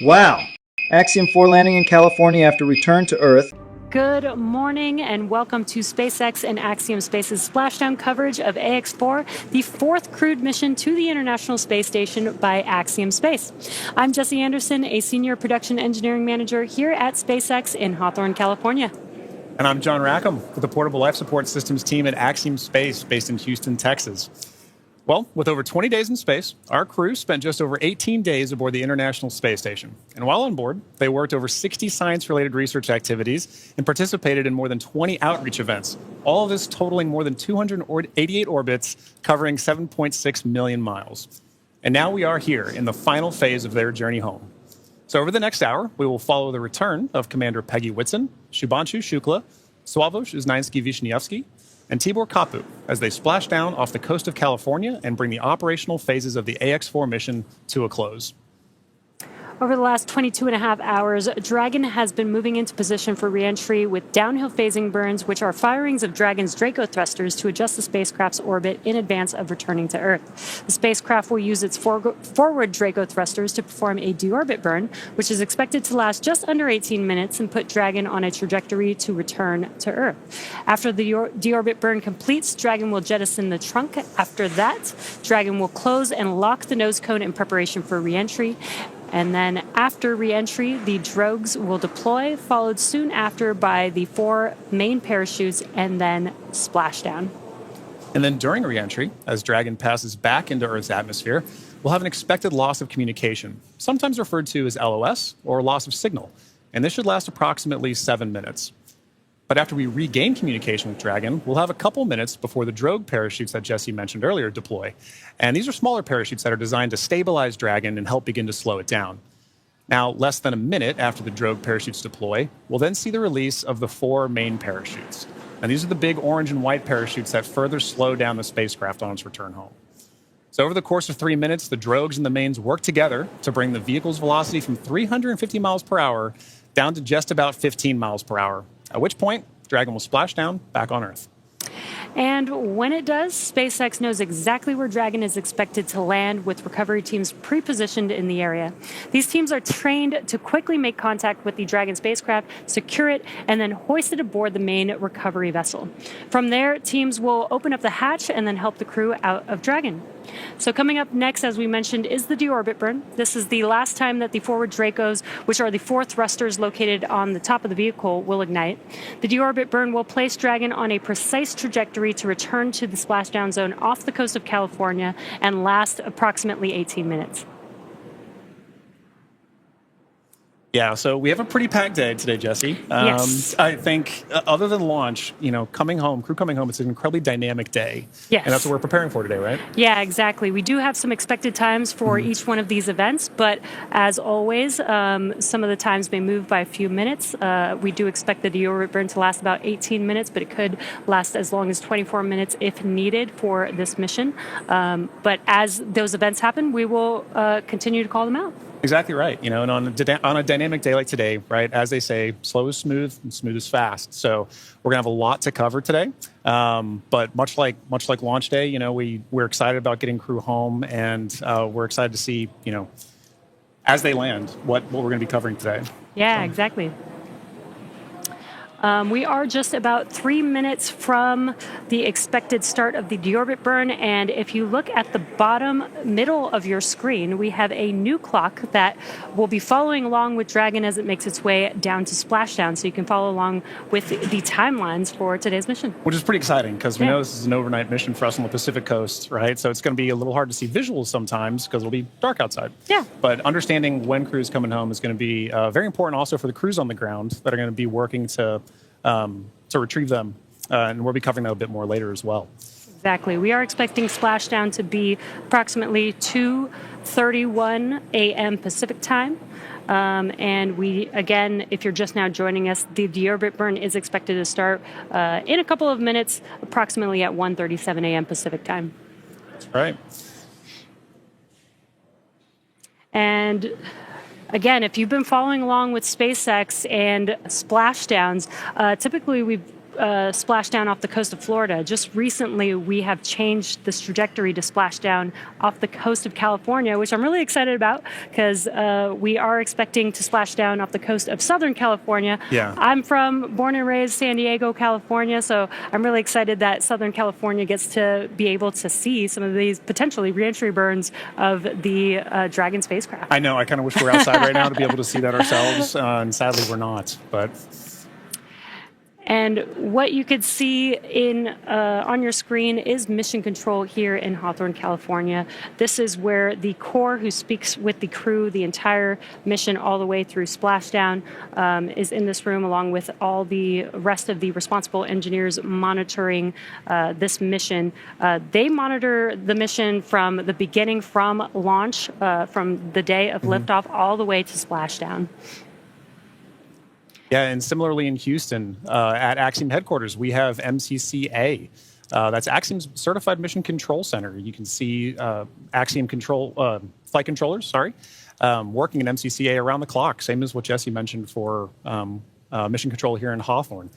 Wow! Axiom-4 landing in California after return to Earth. Good morning and welcome to SpaceX and Axiom Space's splashdown coverage of AX-4, the fourth crewed mission to the International Space Station by Axiom Space. I'm Jesse Anderson, a senior production engineering manager here at SpaceX in Hawthorne, California. And I'm John Rackham with the Portable Life Support Systems team at Axiom Space based in Houston, Texas. Well, with over 20 days in space, our crew spent just over 18 days aboard the International Space Station. And while on board, they worked over 60 science-related research activities and participated in more than 20 outreach events, all of this totaling more than 288 orbits, covering 7.6 million miles. And now we are here in the final phase of their journey home. So over the next hour, we will follow the return of Commander Peggy Whitson, Shubhanshu Shukla, Sławomir Znański-Wiśniewski, and Tibor Kapu as they splash down off the coast of California and bring the operational phases of the AX-4 mission to a close. Over the last 22 and a half hours, Dragon has been moving into position for reentry with downhill phasing burns, which are firings of Dragon's Draco thrusters to adjust the spacecraft's orbit in advance of returning to Earth. The spacecraft will use its forward Draco thrusters to perform a deorbit burn, which is expected to last just under 18 minutes and put Dragon on a trajectory to return to Earth. After the deorbit burn completes, Dragon will jettison the trunk. After that, Dragon will close and lock the nose cone in preparation for reentry. And then after re-entry, the drogues will deploy, followed soon after by the 4 main parachutes and then splashdown. And then during re-entry, as Dragon passes back into Earth's atmosphere, we'll have an expected loss of communication, sometimes referred to as LOS, or loss of signal. And this should last approximately 7 minutes. But after we regain communication with Dragon, we'll have a couple minutes before the drogue parachutes that Jesse mentioned earlier deploy. And these are smaller parachutes that are designed to stabilize Dragon and help begin to slow it down. Now, less than a minute after the drogue parachutes deploy, we'll then see the release of the 4 main parachutes. And these are the big orange and white parachutes that further slow down the spacecraft on its return home. So over the course of 3 minutes, the drogues and the mains work together to bring the vehicle's velocity from 350 miles per hour down to just about 15 miles per hour. At which point, Dragon will splash down back on Earth. And when it does, SpaceX knows exactly where Dragon is expected to land, with recovery teams pre-positioned in the area. These teams are trained to quickly make contact with the Dragon spacecraft, secure it, and then hoist it aboard the main recovery vessel. From there, teams will open up the hatch and then help the crew out of Dragon. So coming up next, as we mentioned, is the deorbit burn. This is the last time that the forward Dracos, which are the 4 thrusters located on the top of the vehicle, will ignite. The deorbit burn will place Dragon on a precise trajectory to return to the splashdown zone off the coast of California and last approximately 18 minutes. Yeah, so we have a pretty packed day today, Jesse. Yes. I think other than launch, crew coming home, it's an incredibly dynamic day. Yes. And that's what we're preparing for today, right? Yeah, exactly. We do have some expected times for each one of these events, but as always, some of the times may move by a few minutes. We do expect the deorbit burn to last about 18 minutes, but it could last as long as 24 minutes if needed for this mission. But as those events happen, we will continue to call them out. Exactly right. And on a dynamic day like today, right, as they say, slow is smooth and smooth is fast. So we're going to have a lot to cover today. But much like launch day, we're excited about getting crew home, and we're excited to see, as they land, what we're going to be covering today. Yeah, exactly. We are just about 3 minutes from the expected start of the deorbit burn, and if you look at the bottom middle of your screen, we have a new clock that will be following along with Dragon as it makes its way down to splashdown, so you can follow along with the timelines for today's mission. Which is pretty exciting, because we know this is an overnight mission for us on the Pacific Coast, right? So it's going to be a little hard to see visuals sometimes because it'll be dark outside. Yeah. But understanding when crew's coming home is going to be very important also for the crews on the ground that are going to be working to retrieve them, and we'll be covering that a bit more later as well. Exactly. We are expecting splashdown to be approximately 2:31 a.m. Pacific time. And again, if you're just now joining us, the deorbit burn is expected to start in a couple of minutes, approximately at 1:37 a.m. Pacific time. That's right. And again, if you've been following along with SpaceX and splashdowns, typically we've splashdown off the coast of Florida. Just recently, we have changed this trajectory to splashdown off the coast of California, which I'm really excited about because we are expecting to splash down off the coast of Southern California. Yeah. I'm born and raised San Diego, California, so I'm really excited that Southern California gets to be able to see some of these potentially reentry burns of the Dragon spacecraft. I know. I kind of wish we were outside right now to be able to see that ourselves, and sadly we're not. But and what you could see on your screen is mission control here in Hawthorne, California. This is where the Corps, who speaks with the crew the entire mission all the way through splashdown, is in this room along with all the rest of the responsible engineers monitoring this mission. They monitor the mission from the beginning, from launch, from the day of liftoff all the way to splashdown. yeah, and similarly in Houston, at Axiom headquarters, we have MCCA. That's Axiom's Certified Mission Control Center. You can see Axiom flight controllers, working in MCCA around the clock, same as what Jesse mentioned for mission control here in Hawthorne.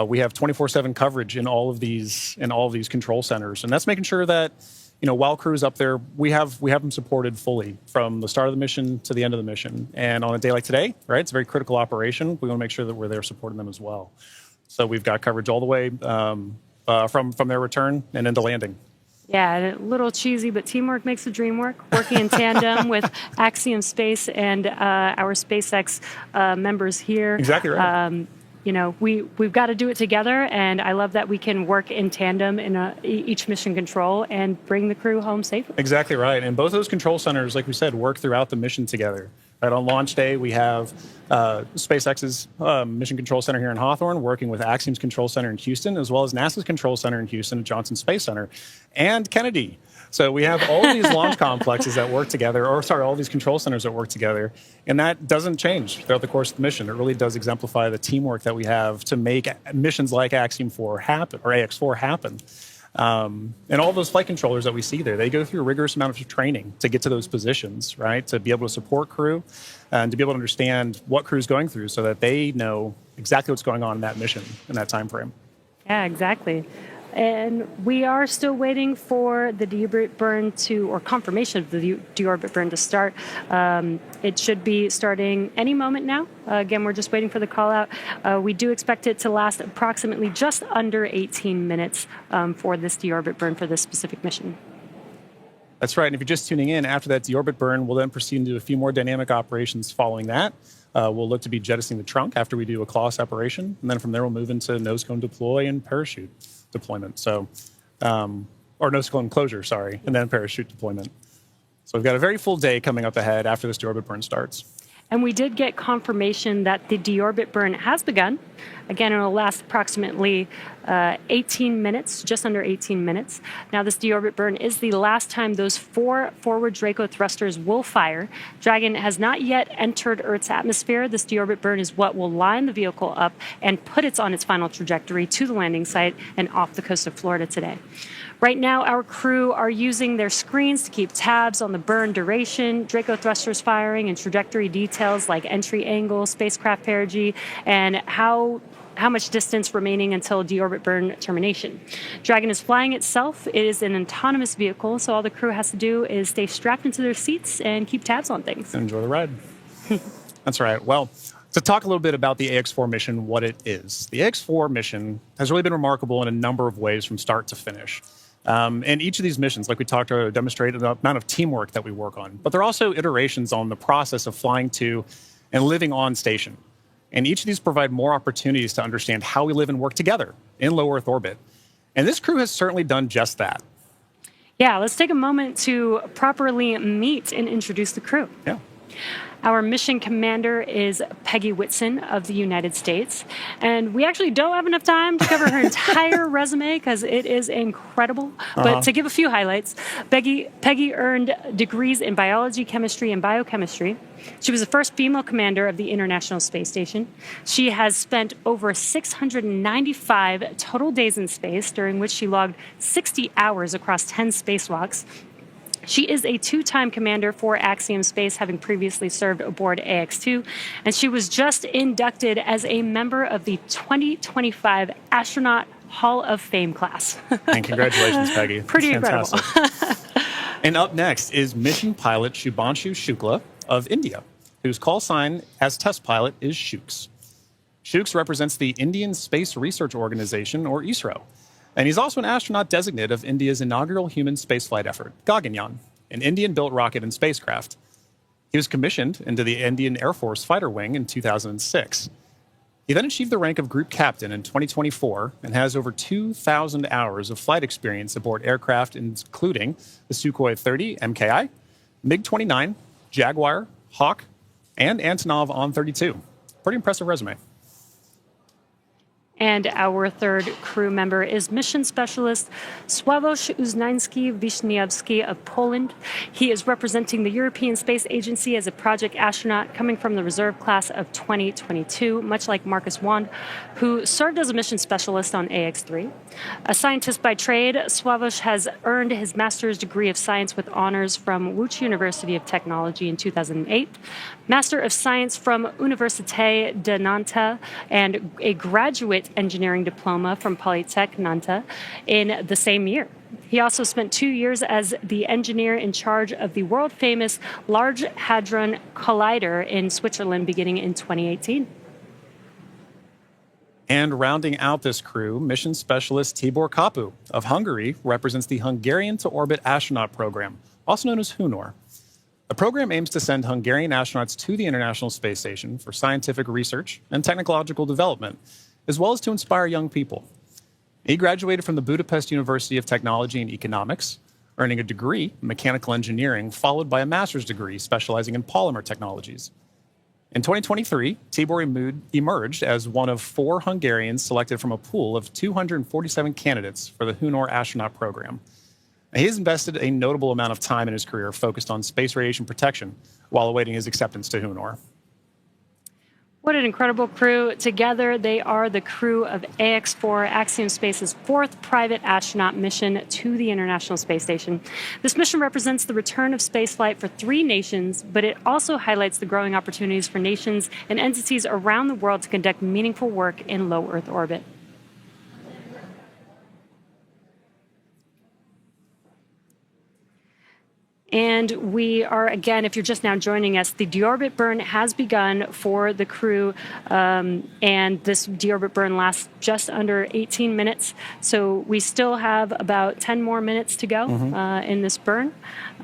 We have 24/7 coverage in all of these control centers, and that's making sure that while crew's up there, we have them supported fully from the start of the mission to the end of the mission. And on a day like today, right, it's a very critical operation. We want to make sure that we're there supporting them as well. So we've got coverage all the way from their return and into landing. Yeah, a little cheesy, but teamwork makes the dream work. Working in tandem with Axiom Space and our SpaceX members here. Exactly right. We've got to do it together, and I love that we can work in tandem in each mission control and bring the crew home safely. Exactly right. And both those control centers, like we said, work throughout the mission together. Right, on launch day, we have SpaceX's Mission Control Center here in Hawthorne working with Axiom's Control Center in Houston, as well as NASA's Control Center in Houston at Johnson Space Center and Kennedy. So we have all of these launch complexes that work together, all these control centers that work together, and that doesn't change throughout the course of the mission. It really does exemplify the teamwork that we have to make missions like Axiom-4 happen, or AX-4 happen. And all those flight controllers that we see there, they go through a rigorous amount of training to get to those positions, right? To be able to support crew and to be able to understand what crew's going through so that they know exactly what's going on in that mission in that time frame. Yeah, exactly. And we are still waiting for the deorbit burn or confirmation of the deorbit burn to start. It should be starting any moment now. Again, we're just waiting for the call out. We do expect it to last approximately just under 18 minutes for this deorbit burn for this specific mission. That's right. And if you're just tuning in, after that deorbit burn, we'll then proceed into a few more dynamic operations following that. We'll look to be jettisoning the trunk after we do a claw separation. And then from there, we'll move into nose cone deploy and parachute deployment. So, or nose cone closure, and then parachute deployment. So we've got a very full day coming up ahead after this deorbit burn starts. And we did get confirmation that the deorbit burn has begun. Again, it will last approximately 18 minutes, just under 18 minutes. Now, this deorbit burn is the last time those 4 forward Draco thrusters will fire. Dragon has not yet entered Earth's atmosphere. This deorbit burn is what will line the vehicle up and put it on its final trajectory to the landing site and off the coast of Florida today. Right now, our crew are using their screens to keep tabs on the burn duration, Draco thrusters firing, and trajectory details like entry angle, spacecraft perigee, and how much distance remaining until deorbit burn termination. Dragon is flying itself. It is an autonomous vehicle, so all the crew has to do is stay strapped into their seats and keep tabs on things. Enjoy the ride. That's right. Well, to talk a little bit about the AX-4 mission, what it is. The AX-4 mission has really been remarkable in a number of ways from start to finish. And each of these missions, like we talked about, demonstrate the amount of teamwork that we work on. But they're also iterations on the process of flying to and living on station. And each of these provide more opportunities to understand how we live and work together in low Earth orbit. And this crew has certainly done just that. Yeah, let's take a moment to properly meet and introduce the crew. Yeah. Our mission commander is Peggy Whitson of the United States. And we actually don't have enough time to cover her entire resume because it is incredible. But to give a few highlights, Peggy earned degrees in biology, chemistry, and biochemistry. She was the first female commander of the International Space Station. She has spent over 695 total days in space, during which she logged 60 hours across 10 spacewalks. She is a two-time commander for Axiom Space, having previously served aboard AX-2, and she was just inducted as a member of the 2025 Astronaut Hall of Fame class. And congratulations, Peggy. Pretty That's incredible. fantastic. And up next is mission pilot Shubhanshu Shukla of India, whose call sign as test pilot is Shooks. Shooks represents the Indian Space Research Organization, or ISRO. And he's also an astronaut designate of India's inaugural human spaceflight effort, Gaganyaan, an Indian-built rocket and spacecraft. He was commissioned into the Indian Air Force Fighter Wing in 2006. He then achieved the rank of Group Captain in 2024 and has over 2,000 hours of flight experience aboard aircraft, including the Sukhoi 30 MKI, MiG-29, Jaguar, Hawk, and Antonov On-32. Pretty impressive resume. And our third crew member is mission specialist Sławomir Uznański-Wiśniewski of Poland. He is representing the European Space Agency as a project astronaut coming from the reserve class of 2022, much like Marcus Wand, who served as a mission specialist on AX-3. A scientist by trade, Sławomir has earned his master's degree of science with honors from Łódź University of Technology in 2008, Master of Science from Université de Nantes, and a graduate engineering diploma from Polytech Nantes in the same year. He also spent 2 years as the engineer in charge of the world-famous Large Hadron Collider in Switzerland beginning in 2018. And rounding out this crew, mission specialist Tibor Kapu of Hungary represents the Hungarian to Orbit astronaut program, also known as HUNOR. The program aims to send Hungarian astronauts to the International Space Station for scientific research and technological development, as well as to inspire young people. He graduated from the Budapest University of Technology and Economics, earning a degree in mechanical engineering, followed by a master's degree specializing in polymer technologies. In 2023, Tibor emerged as one of 4 Hungarians selected from a pool of 247 candidates for the HUNOR astronaut program. He has invested a notable amount of time in his career focused on space radiation protection while awaiting his acceptance to HUNOR. What an incredible crew. Together, they are the crew of AX-4, Axiom Space's 4th private astronaut mission to the International Space Station. This mission represents the return of spaceflight for 3 nations, but it also highlights the growing opportunities for nations and entities around the world to conduct meaningful work in low Earth orbit. And we are, again, if you're just now joining us, the deorbit burn has begun for the crew, and this deorbit burn lasts just under 18 minutes. So we still have about 10 more minutes to go in this burn,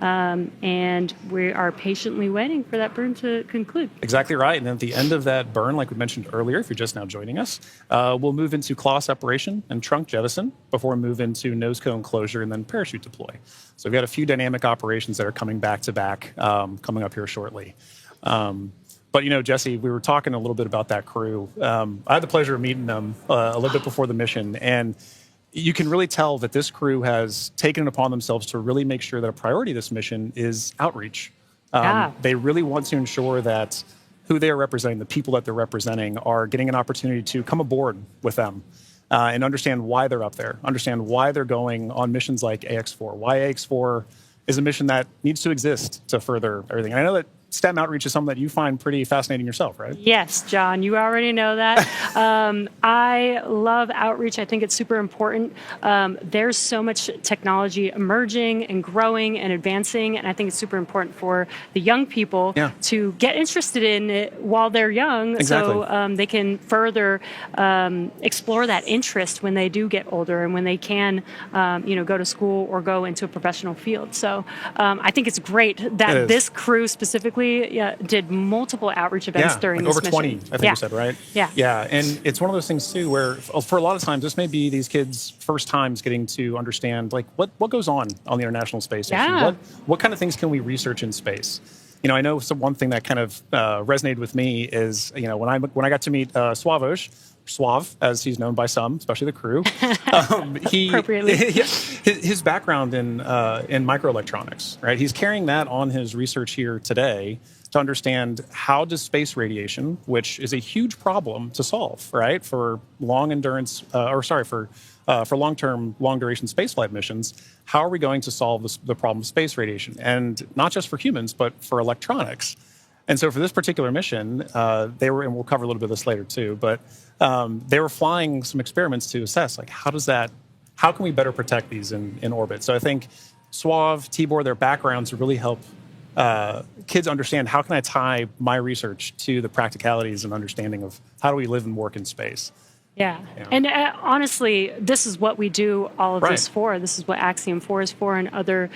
and we are patiently waiting for that burn to conclude. Exactly right. And at the end of that burn, like we mentioned earlier, if you're just now joining us, we'll move into claw separation and trunk jettison before we move into nose cone closure and then parachute deploy. So we've got a few dynamic operations that are coming back to back, coming up here shortly. But, you know, Jesse, we were talking a little bit about that crew. I had the pleasure of meeting them a little bit before the mission, and you can really tell that this crew has taken it upon themselves to really make sure that a priority of this mission is outreach. They really want to ensure that who they are representing, the people that they're representing, are getting an opportunity to come aboard with them. And understand why they're up there, understand why they're going on missions like AX-4, why AX-4 is a mission that needs to exist to further everything. And I know that STEM outreach is something that you find pretty fascinating yourself, right? Yes, John, you already know that. I love outreach. I think it's super important. There's so much technology emerging and growing and advancing, and I think it's super important for the young people to get interested in it while they're young, so they can further explore that interest when they do get older and when they can, go to school or go into a professional field. So I think it's great that this crew specifically did multiple outreach events during this mission. Over 20, I think you said, right? Yeah, and it's one of those things, too, where for a lot of times, this may be these kids' first times getting to understand, like, what goes on the International Space Station? What kind of things can we research in space? You know, I know one thing that kind of resonated with me is, you know, when I got to meet Swav, as he's known by some, especially the crew. His background in microelectronics, right? He's carrying that on his research here today to understand how does space radiation, which is a huge problem to solve, right, for long endurance, for long-term, long-duration spaceflight missions, how are we going to solve the problem of space radiation? And not just for humans, but for electronics. And so for this particular mission, they were, and we'll cover a little bit of this later too, but they were flying some experiments to assess, like, how can we better protect these in orbit? So I think SWAV, Tibor, their backgrounds really help kids understand how can I tie my research to the practicalities and understanding of how do we live and work in space. Yeah. And honestly, this is what we do all of this for. This is what Axiom-4 is for, and other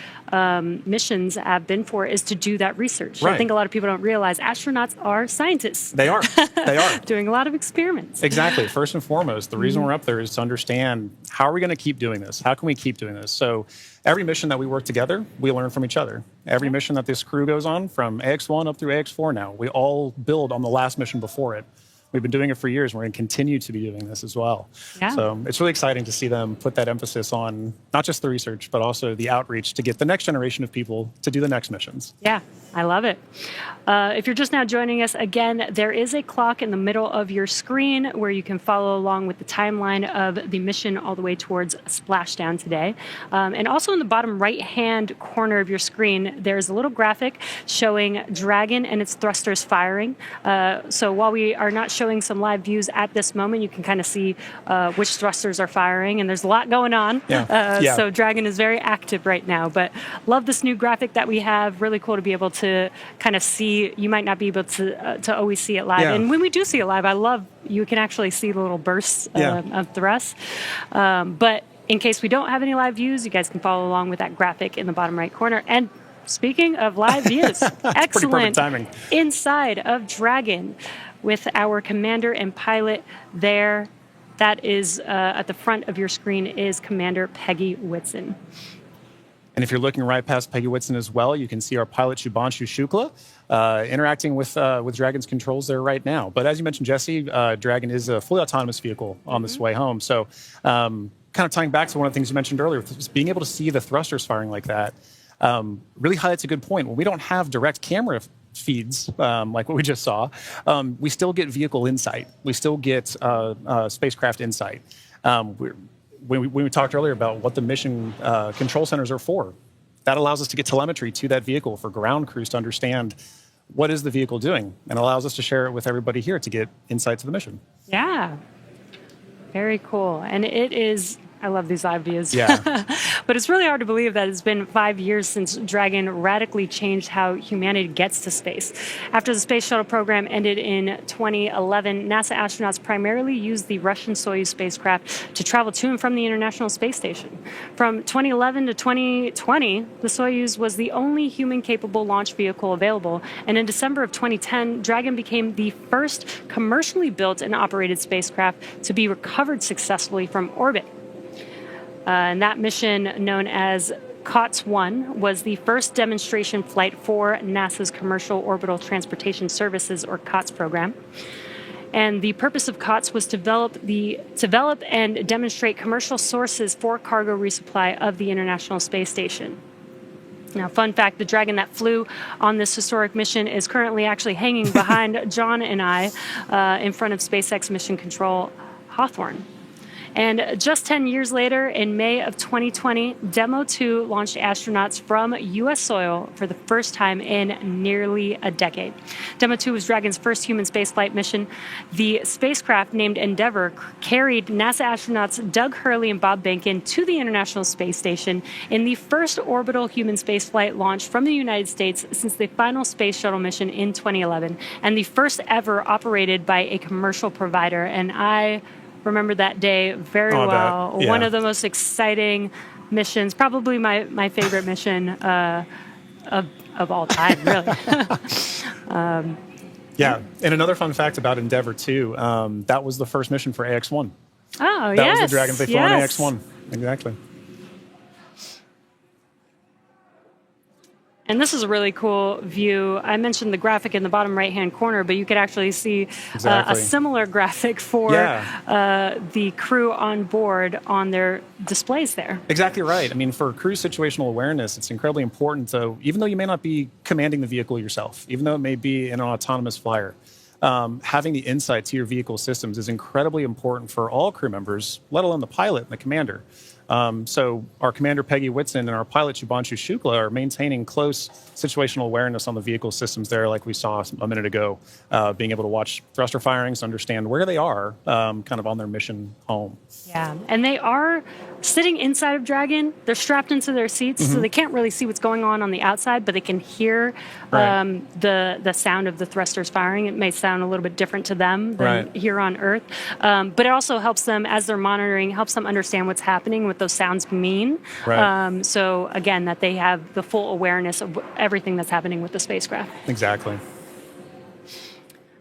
missions have been for, is to do that research. I think a lot of people don't realize astronauts are scientists. They are. They are. Doing a lot of experiments. Exactly. First and foremost, the reason we're up there is to understand, how are we going to keep doing this? How can we keep doing this? So every mission that we work together, we learn from each other. Every mission that this crew goes on, from AX1 up through AX4 now, we all build on the last mission before it. We've been doing it for years. We're going to continue to be doing this as well. Yeah. So it's really exciting to see them put that emphasis on not just the research, but also the outreach to get the next generation of people to do the next missions. Yeah, I love it. If you're just now joining us, again, there is a clock in the middle of your screen where you can follow along with the timeline of the mission all the way towards Splashdown today. And also in the bottom right-hand corner of your screen, there's a little graphic showing Dragon and its thrusters firing. So while we are not showing some live views at this moment, you can kind of see which thrusters are firing, and there's a lot going on. So Dragon is very active right now, but love this new graphic that we have. Really cool to be able to kind of see. You might not be able to always see it live, and when we do see it live, I love you can actually see the little bursts of thrust. But in case we don't have any live views, you guys can follow along with that graphic in the bottom right corner. And speaking of live views, excellent timing inside of Dragon with our commander and pilot there. That is at the front of your screen is Commander Peggy Whitson. And if you're looking right past Peggy Whitson as well, you can see our pilot Shubhanshu Shukla interacting with Dragon's controls there right now. But as you mentioned, Jesse, Dragon is a fully autonomous vehicle on this way home. So kind of tying back to one of the things you mentioned earlier, just being able to see the thrusters firing like that really highlights a good point. When we don't have direct camera feeds like what we just saw, we still get vehicle insight. We still get spacecraft insight. When we talked earlier about what the mission control centers are for, that allows us to get telemetry to that vehicle for ground crews to understand what is the vehicle doing, and allows us to share it with everybody here to get insight to the mission. Yeah. Very cool. And it is, I love these live views. Yeah. But it's really hard to believe that it's been 5 years since Dragon radically changed how humanity gets to space. After the Space Shuttle program ended in 2011, NASA astronauts primarily used the Russian Soyuz spacecraft to travel to and from the International Space Station. From 2011 to 2020, the Soyuz was the only human-capable launch vehicle available, and in December of 2010, Dragon became the first commercially built and operated spacecraft to be recovered successfully from orbit. And that mission, known as COTS-1, was the first demonstration flight for NASA's Commercial Orbital Transportation Services, or COTS program. And the purpose of COTS was to develop and demonstrate commercial sources for cargo resupply of the International Space Station. Now, fun fact, the Dragon that flew on this historic mission is currently actually hanging behind John and I in front of SpaceX Mission Control Hawthorne. And just 10 years later, in May of 2020, Demo 2 launched astronauts from U.S. soil for the first time in nearly a decade. Demo 2 was Dragon's first human spaceflight mission. The spacecraft, named Endeavour, carried NASA astronauts Doug Hurley and Bob Behnken to the International Space Station in the first orbital human spaceflight launch from the United States since the final Space Shuttle mission in 2011, and the first ever operated by a commercial provider. And I remember that day very well. Yeah. One of the most exciting missions, probably my favorite mission of all time, really. Yeah, and another fun fact about Endeavour, too, that was the first mission for AX-1. Oh, that was the Dragon they flew on AX-1. Exactly. And this is a really cool view. I mentioned the graphic in the bottom right-hand corner, but you could actually see a similar graphic for the crew on board on their displays there. Exactly right. I mean, for crew situational awareness, it's incredibly important. So even though you may not be commanding the vehicle yourself, even though it may be an autonomous flyer, having the insight to your vehicle systems is incredibly important for all crew members, let alone the pilot and the commander. So our commander, Peggy Whitson, and our pilot, Shubhanshu Shukla, are maintaining close situational awareness on the vehicle systems there, like we saw a minute ago, being able to watch thruster firings, understand where they are kind of on their mission home. Yeah, and they are sitting inside of Dragon. They're strapped into their seats, so they can't really see what's going on the outside, but they can hear the sound of the thrusters firing. It may sound a little bit different to them than here on Earth, but it also helps them, as they're monitoring, helps them understand what's happening, what those sounds mean. So again, that they have the full awareness of everything that's happening with the spacecraft. Exactly.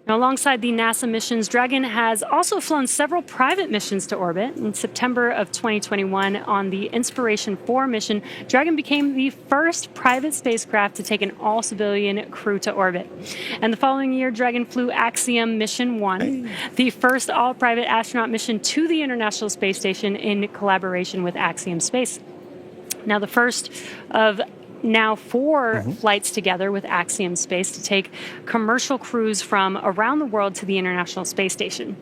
Now, alongside the NASA missions, Dragon has also flown several private missions to orbit. In September of 2021, on the Inspiration-4 mission, Dragon became the first private spacecraft to take an all-civilian crew to orbit. And the following year, Dragon flew Axiom Mission 1, the first all-private astronaut mission to the International Space Station in collaboration with Axiom Space. Now, the first of now 4 flights together with Axiom Space to take commercial crews from around the world to the International Space Station.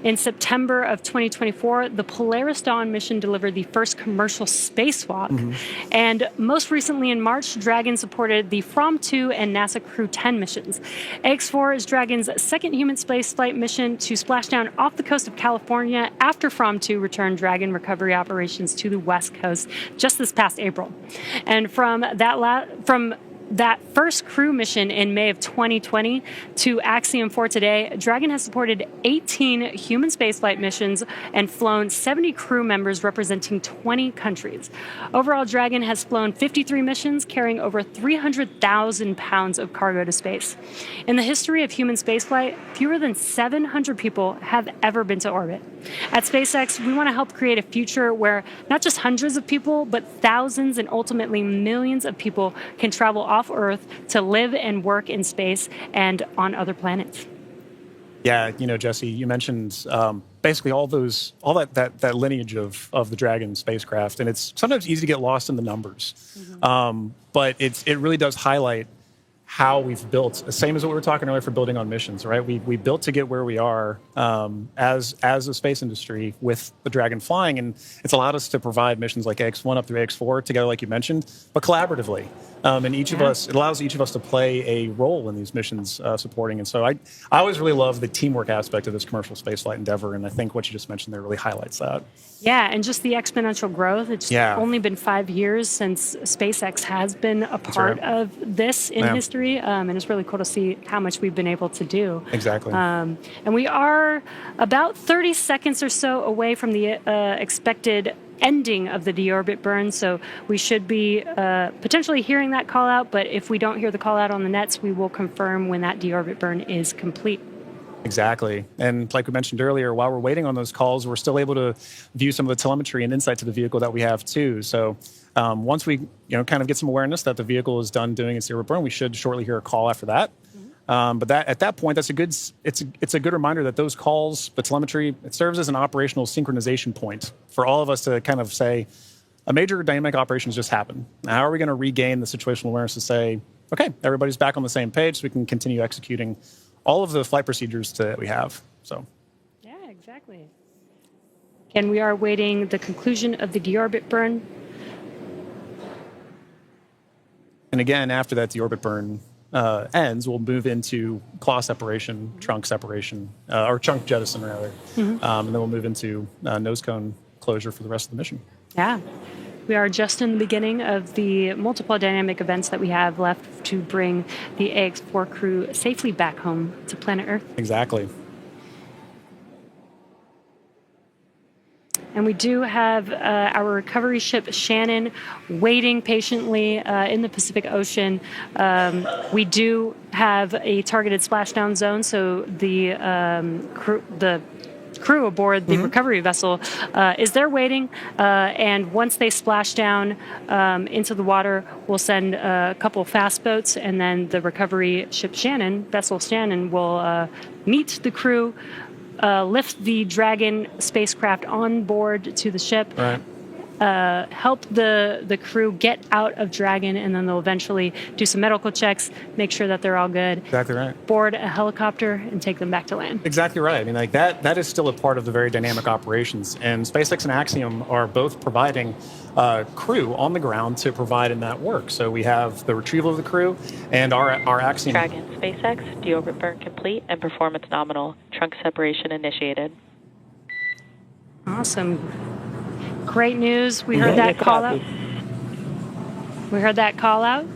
In September of 2024, the Polaris Dawn mission delivered the first commercial spacewalk. And most recently in March, Dragon supported the From-2 and NASA Crew 10 missions. X4 is Dragon's second human spaceflight mission to splashdown off the coast of California after From-2 returned Dragon recovery operations to the West Coast just this past April. And from that first crew mission in May of 2020 to Axiom-4 today, Dragon has supported 18 human spaceflight missions and flown 70 crew members representing 20 countries. Overall, Dragon has flown 53 missions, carrying over 300,000 pounds of cargo to space. In the history of human spaceflight, fewer than 700 people have ever been to orbit. At SpaceX, we want to help create a future where not just hundreds of people, but thousands and ultimately millions of people can travel off Earth to live and work in space and on other planets. Yeah, Jesse, you mentioned basically all that lineage of the Dragon spacecraft, and it's sometimes easy to get lost in the numbers. But it really does highlight how we've built, same as what we were talking earlier for building on missions, right? We built to get where we are as a space industry with the Dragon flying, and it's allowed us to provide missions like X1 up through X4 together, like you mentioned, but collaboratively. And each of us, it allows each of us to play a role in these missions supporting. And so I always really love the teamwork aspect of this commercial spaceflight endeavor, and I think what you just mentioned there really highlights that. Yeah, and just the exponential growth. It's only been 5 years since SpaceX has been a part of this in history, and it's really cool to see how much we've been able to do. Exactly. And we are about 30 seconds or so away from the expected ending of the deorbit burn, so we should be potentially hearing that call out, but if we don't hear the call out on the nets, we will confirm when that deorbit burn is complete. Exactly. And like we mentioned earlier, while we're waiting on those calls, we're still able to view some of the telemetry and insight to the vehicle that we have too. So once we kind of get some awareness that the vehicle is done doing its deorbit burn, we should shortly hear a call after that. But at that point, it's a good reminder that those calls, the telemetry, it serves as an operational synchronization point for all of us to kind of say, a major dynamic operation has just happened. Now, how are we going to regain the situational awareness to say, okay, everybody's back on the same page so we can continue executing all of the flight procedures that we have. So. Yeah, exactly. And we are awaiting the conclusion of the deorbit burn. And again, after that deorbit burn ends, we'll move into claw separation, trunk separation, or trunk jettison rather. And then we'll move into nose cone closure for the rest of the mission. Yeah. We are just in the beginning of the multiple dynamic events that we have left to bring the AX4 crew safely back home to planet Earth. Exactly. And we do have our recovery ship Shannon waiting patiently in the Pacific Ocean. We do have a targeted splashdown zone, so the crew aboard the recovery vessel is there waiting, and once they splash down into the water, we'll send a couple fast boats, and then the recovery ship vessel Shannon, will meet the crew, lift the Dragon spacecraft on board to the ship, Right. Help the crew get out of Dragon, and then they'll eventually do some medical checks, make sure that they're all good. Exactly right. Board a helicopter and take them back to land. Exactly right. I mean, like that is still a part of the very dynamic operations. And SpaceX and Axiom are both providing crew on the ground to provide in that work. So we have the retrieval of the crew and our Axiom. Dragon, SpaceX, deorbit burn complete and performance nominal. Trunk separation initiated. Awesome. Great news. We heard that call out. We heard that call out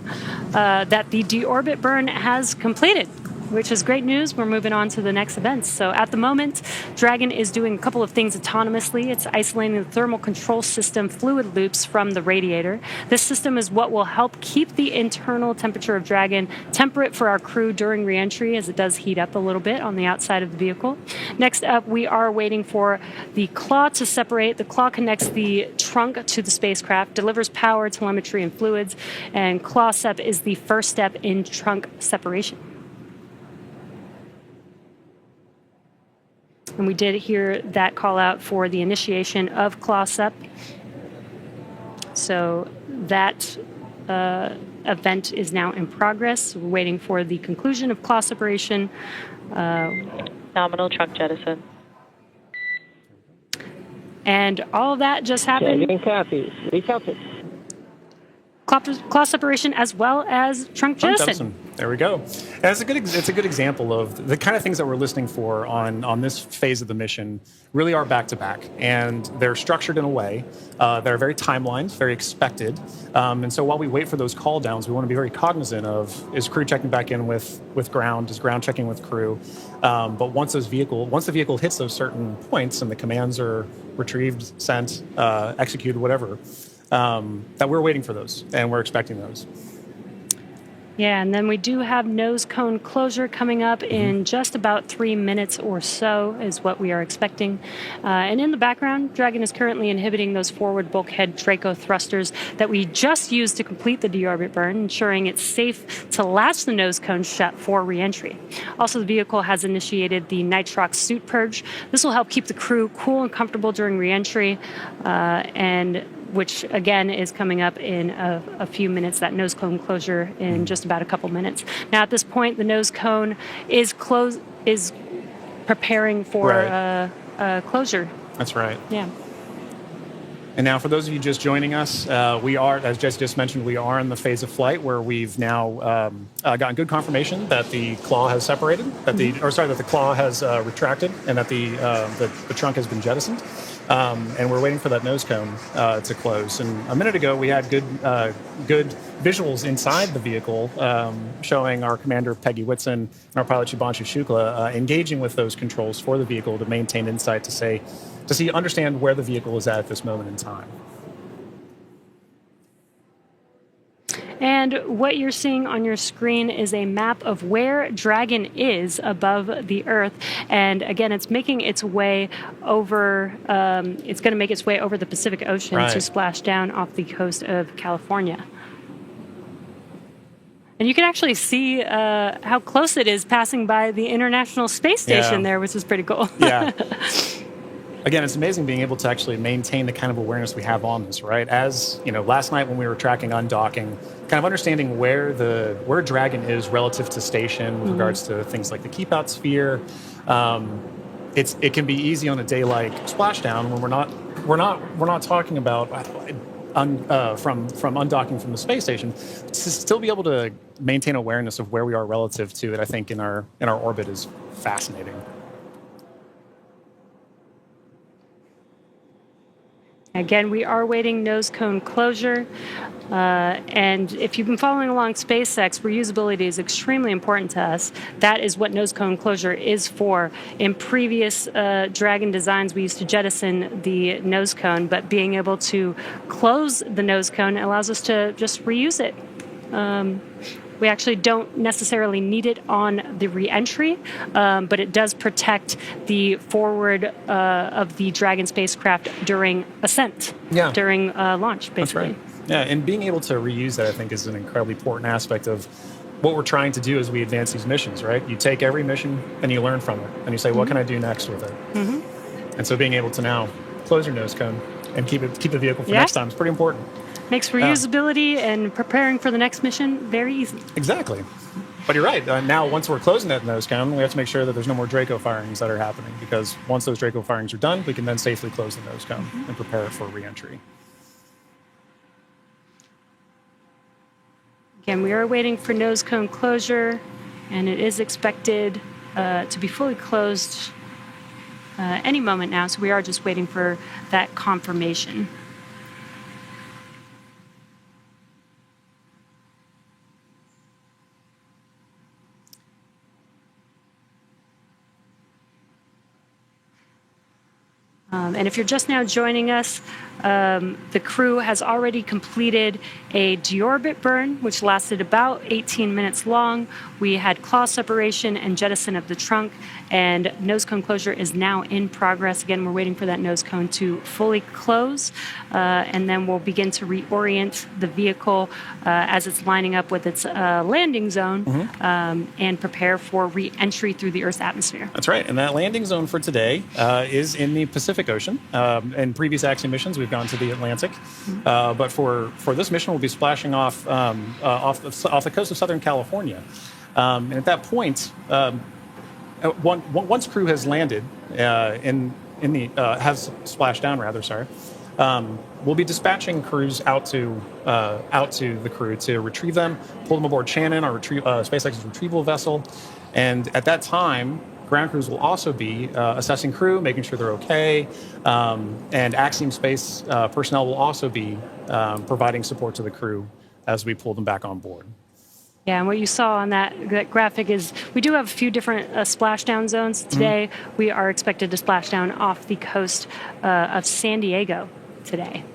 that the deorbit burn has completed, which is great news. We're moving on to the next events. So at the moment, Dragon is doing a couple of things autonomously. It's isolating the thermal control system fluid loops from the radiator. This system is what will help keep the internal temperature of Dragon temperate for our crew during reentry, as it does heat up a little bit on the outside of the vehicle. Next up, we are waiting for the claw to separate. The claw connects the trunk to the spacecraft, delivers power, telemetry, and fluids, and claw sep is the first step in trunk separation. And we did hear that call out for the initiation of claw sep. So that event is now in progress. We're waiting for the conclusion of claw separation. Nominal trunk jettison. And all of that just happened. Dragon copy. Recounted. Claw separation as well as trunk jettison. There we go. And it's a good example of the kind of things that we're listening for on this phase of the mission. Really are back to back, and they're structured in a way that are very timelined, very expected. And so while we wait for those call downs, we want to be very cognizant of, is crew checking back in with ground, is ground checking with crew. But once the vehicle hits those certain points and the commands are retrieved, sent, executed, whatever, that we're waiting for those and we're expecting those. Yeah, and then we do have nose cone closure coming up in just about 3 minutes or so is what we are expecting. And in the background, Dragon is currently inhibiting those forward bulkhead Draco thrusters that we just used to complete the deorbit burn, ensuring it's safe to latch the nose cone shut for reentry. Also, the vehicle has initiated the nitrox suit purge. This will help keep the crew cool and comfortable during reentry, and which again is coming up in a few minutes, that nose cone closure in just about a couple minutes. Now at this point, the nose cone is preparing for closure. That's right. Yeah. And now for those of you just joining us, we are, as Jess just mentioned, we are in the phase of flight where we've now gotten good confirmation that the claw has separated, that the claw has retracted, and that the trunk has been jettisoned. And we're waiting for that nose cone to close. And a minute ago, we had good visuals inside the vehicle showing our commander, Peggy Whitson, and our pilot, Shubhanshu Shukla, engaging with those controls for the vehicle to maintain insight, to understand where the vehicle is at this moment in time. And what you're seeing on your screen is a map of where Dragon is above the Earth. And again, it's making its way over, it's going to make its way over the Pacific Ocean to splash down off the coast of California. And you can actually see how close it is passing by the International Space Station there, which is pretty cool. Yeah. Again, it's amazing being able to actually maintain the kind of awareness we have on this, right? As you know, last night when we were tracking undocking, kind of understanding where Dragon is relative to station with regards to things like the keep out sphere. It can be easy on a day like Splashdown when we're not talking about from undocking from the space station, to still be able to maintain awareness of where we are relative to it. I think in our orbit is fascinating. Again, we are waiting nose cone closure. And if you've been following along SpaceX, reusability is extremely important to us. That is what nose cone closure is for. In previous Dragon designs, we used to jettison the nose cone, but being able to close the nose cone allows us to just reuse it, We actually don't necessarily need it on the re-entry, but it does protect the forward of the Dragon spacecraft during ascent, during launch, basically. That's right. Yeah, and being able to reuse that, I think, is an incredibly important aspect of what we're trying to do as we advance these missions, right? You take every mission and you learn from it, and you say, what can I do next with it? And so being able to now close your nose cone and keep the vehicle for next time is pretty important. Makes reusability and preparing for the next mission very easy. Exactly. But you're right. Now, once we're closing that nose cone, we have to make sure that there's no more Draco firings that are happening, because once those Draco firings are done, we can then safely close the nose cone and prepare it for re-entry. Again, we are waiting for nose cone closure, and it is expected to be fully closed any moment now, so we are just waiting for that confirmation. And if you're just now joining us, the crew has already completed a deorbit burn, which lasted about 18 minutes long. We had claw separation and jettison of the trunk, and nose cone closure is now in progress. Again, we're waiting for that nose cone to fully close, and then we'll begin to reorient the vehicle as it's lining up with its landing zone and prepare for re-entry through the Earth's atmosphere. That's right. And that landing zone for today is in the Pacific Ocean. In previous Axiom missions, we've gone to the Atlantic. But for this mission, we'll be splashing off the coast of Southern California. And at that point, once crew has landed has splashed down, we'll be dispatching crews out to the crew to retrieve them, pull them aboard Shannon, our SpaceX's retrieval vessel, and at that time, ground crews will also be assessing crew, making sure they're okay, and Axiom Space personnel will also be providing support to the crew as we pull them back on board. Yeah, and what you saw on that graphic is we do have a few different splashdown zones today. We are expected to splash down off the coast of San Diego today.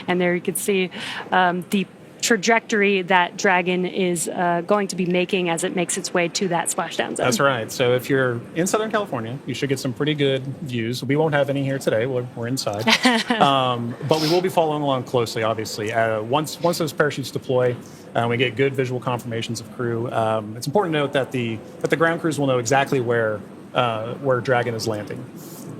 And there you can see the trajectory that Dragon is going to be making as it makes its way to that splashdown zone. That's right. So if you're in Southern California, you should get some pretty good views. We won't have any here today. We're inside. But we will be following along closely, obviously. Once those parachutes deploy, we get good visual confirmations of crew. It's important to note that the ground crews will know exactly where Dragon is landing.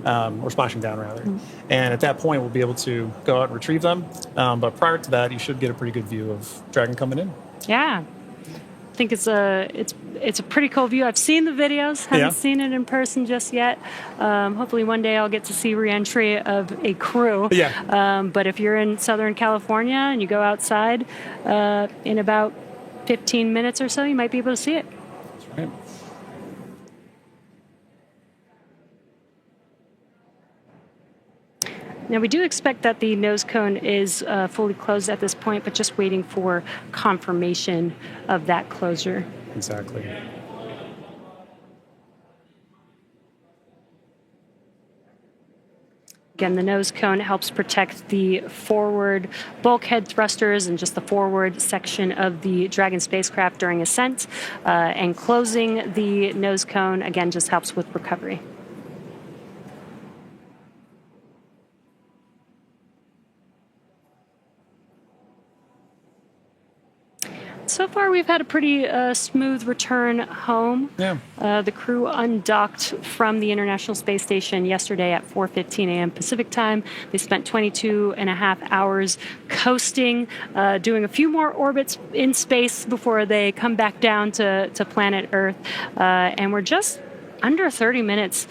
Or splashing down, rather. And at that point, we'll be able to go out and retrieve them. But prior to that, you should get a pretty good view of Dragon coming in. Yeah. I think it's a pretty cool view. I've seen the videos, haven't seen it in person just yet. Hopefully one day I'll get to see re-entry of a crew. But if you're in Southern California and you go outside in about 15 minutes or so, you might be able to see it. That's right. Now, we do expect that the nose cone is fully closed at this point, but just waiting for confirmation of that closure. Exactly. Again, the nose cone helps protect the forward bulkhead thrusters and just the forward section of the Dragon spacecraft during ascent. And closing the nose cone, again, just helps with recovery. So far, we've had a pretty smooth return home. The crew undocked from the International Space Station yesterday at 4:15 a.m. Pacific time. They spent 22 and a half hours coasting, doing a few more orbits in space before they come back down to planet Earth. And we're just under 30 minutes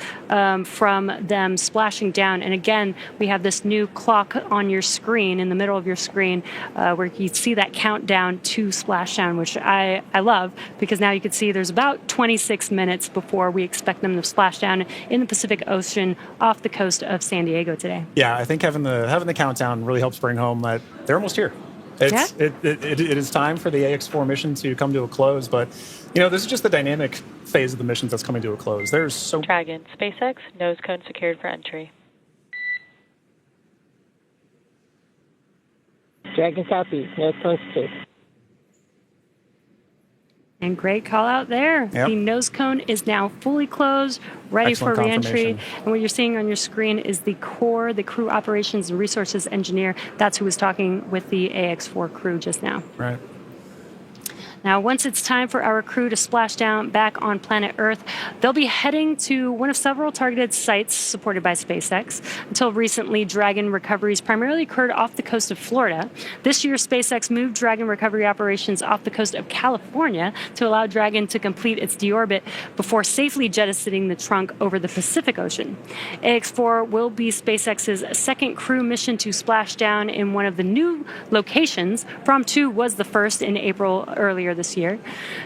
from them splashing down. And again, we have this new clock on your screen, in the middle of your screen, where you see that countdown to splashdown, which I love, because now you can see there's about 26 minutes before we expect them to splash down in the Pacific Ocean off the coast of San Diego today. Yeah, I think having the countdown really helps bring home that they're almost here. It is time for the AX-4 mission to come to a close, but this is just the dynamic phase of the missions that's coming to a close. There's so Dragon, SpaceX, nose cone secured for entry. Dragon copy, nose cone secured. And great call out there. Yep. The nose cone is now fully closed, ready Excellent for reentry. confirmation. And what you're seeing on your screen is the core, the crew operations and resources engineer. That's who was talking with the AX-4 crew just now. Right. Now, once it's time for our crew to splash down back on planet Earth, they'll be heading to one of several targeted sites supported by SpaceX. Until recently, Dragon recoveries primarily occurred off the coast of Florida. This year, SpaceX moved Dragon recovery operations off the coast of California to allow Dragon to complete its deorbit before safely jettisoning the trunk over the Pacific Ocean. AX-4 will be SpaceX's second crew mission to splash down in one of the new locations. From 2 was the first in April earlier this year.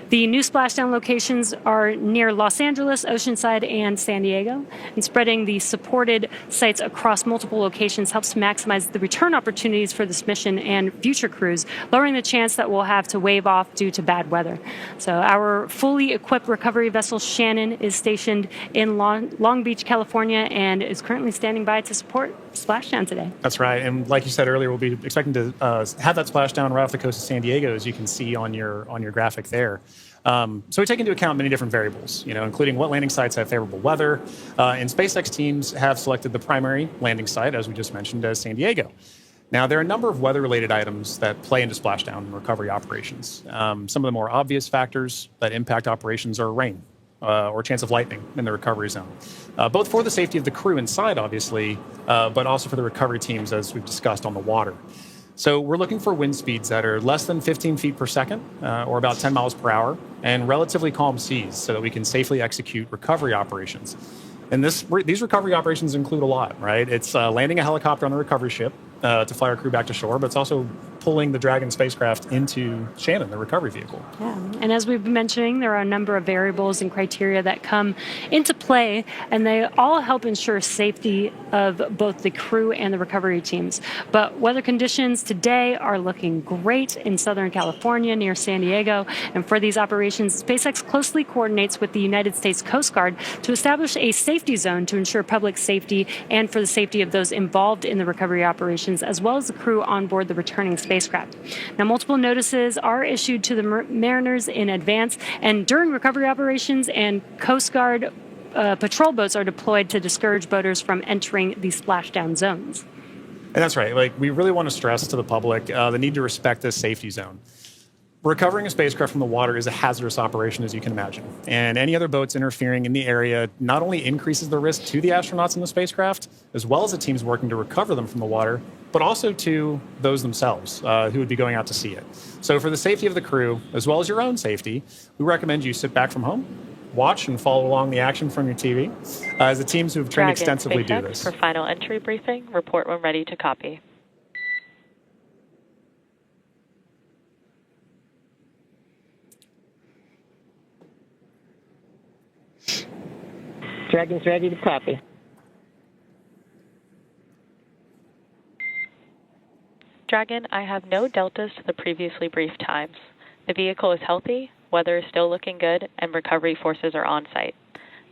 The new splashdown locations are near Los Angeles, Oceanside, and San Diego. And spreading the supported sites across multiple locations helps to maximize the return opportunities for this mission and future crews, lowering the chance that we'll have to wave off due to bad weather. So our fully equipped recovery vessel Shannon is stationed in Long Beach, California, and is currently standing by to support splashdown today. That's right. And like you said earlier, we'll be expecting to have that splashdown right off the coast of San Diego, as you can see on your graphic there. So we take into account many different variables, including what landing sites have favorable weather. And SpaceX teams have selected the primary landing site, as we just mentioned, as San Diego. Now, there are a number of weather-related items that play into splashdown and recovery operations. Some of the more obvious factors that impact operations are rain or chance of lightning in the recovery zone, both for the safety of the crew inside, obviously, but also for the recovery teams, as we've discussed, on the water. So we're looking for wind speeds that are less than 15 feet per second, or about 10 miles per hour, and relatively calm seas so that we can safely execute recovery operations. And these recovery operations include a lot, right? It's landing a helicopter on the recovery ship to fly our crew back to shore, but it's also pulling the Dragon spacecraft into Shannon, the recovery vehicle. Yeah, and as we've been mentioning, there are a number of variables and criteria that come into play, and they all help ensure safety of both the crew and the recovery teams. But weather conditions today are looking great in Southern California near San Diego, and for these operations, SpaceX closely coordinates with the United States Coast Guard to establish a safety zone to ensure public safety and for the safety of those involved in the recovery operations, as well as the crew on board the returning spacecraft. Now, multiple notices are issued to the mariners in advance, and during recovery operations, and Coast Guard patrol boats are deployed to discourage boaters from entering the splashdown zones. And that's right. We really want to stress to the public the need to respect this safety zone. Recovering a spacecraft from the water is a hazardous operation, as you can imagine. And any other boats interfering in the area not only increases the risk to the astronauts in the spacecraft, as well as the teams working to recover them from the water, but also to those themselves who would be going out to see it. So for the safety of the crew, as well as your own safety, we recommend you sit back from home, watch and follow along the action from your TV, as the teams who have trained extensively do this. For final entry briefing, report when ready to copy. Dragon's ready to copy. Dragon, I have no deltas to the previously briefed times. The vehicle is healthy, weather is still looking good, and recovery forces are on site.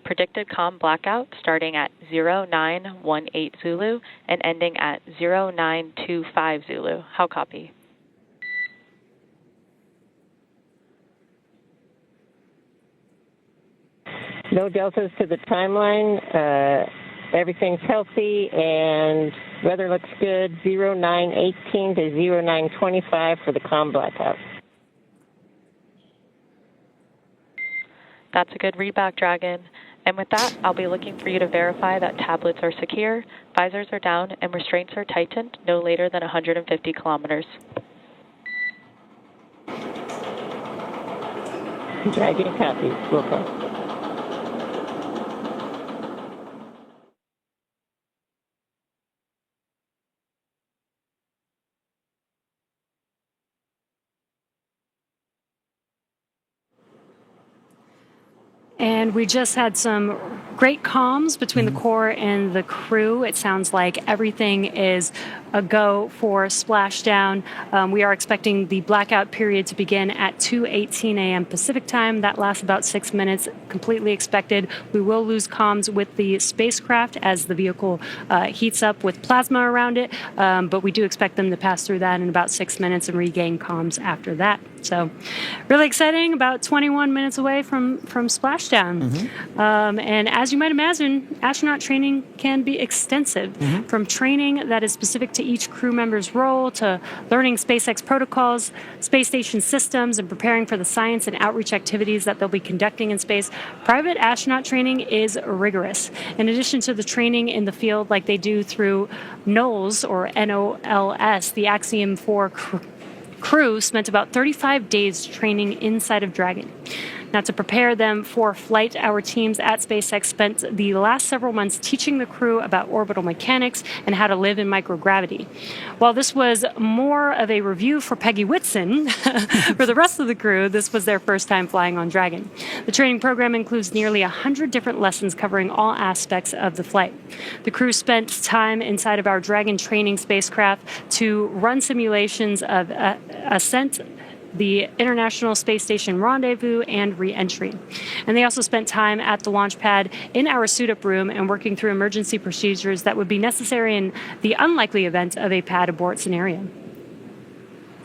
Predicted COM blackout starting at 0918 Zulu and ending at 0925 Zulu. How copy? No deltas to the timeline. Everything's healthy and weather looks good. 0918 to 0925 for the COM blackout. That's a good readback, Dragon. And with that, I'll be looking for you to verify that tablets are secure, visors are down, and restraints are tightened no later than 150 kilometers. Dragon copy. Welcome. And we just had some great comms between the core and the crew. It sounds like everything is a go for splashdown. We are expecting the blackout period to begin at 2:18 a.m. Pacific time. That lasts about 6 minutes, completely expected. We will lose comms with the spacecraft as the vehicle heats up with plasma around it, but we do expect them to pass through that in about 6 minutes and regain comms after that. So really exciting, about 21 minutes away from Splashdown. And as you might imagine, astronaut training can be extensive, from training that is specific to each crew member's role to learning SpaceX protocols, space station systems, and preparing for the science and outreach activities that they'll be conducting in space. Private astronaut training is rigorous. In addition to the training in the field like they do through NOLS, or NOLS, the Axiom-4 crew spent about 35 days training inside of Dragon. Now, to prepare them for flight, our teams at SpaceX spent the last several months teaching the crew about orbital mechanics and how to live in microgravity. While this was more of a review for Peggy Whitson, for the rest of the crew, this was their first time flying on Dragon. The training program includes nearly 100 different lessons covering all aspects of the flight. The crew spent time inside of our Dragon training spacecraft to run simulations of ascent, the International Space Station rendezvous, and re-entry. And they also spent time at the launch pad in our suit-up room and working through emergency procedures that would be necessary in the unlikely event of a pad abort scenario.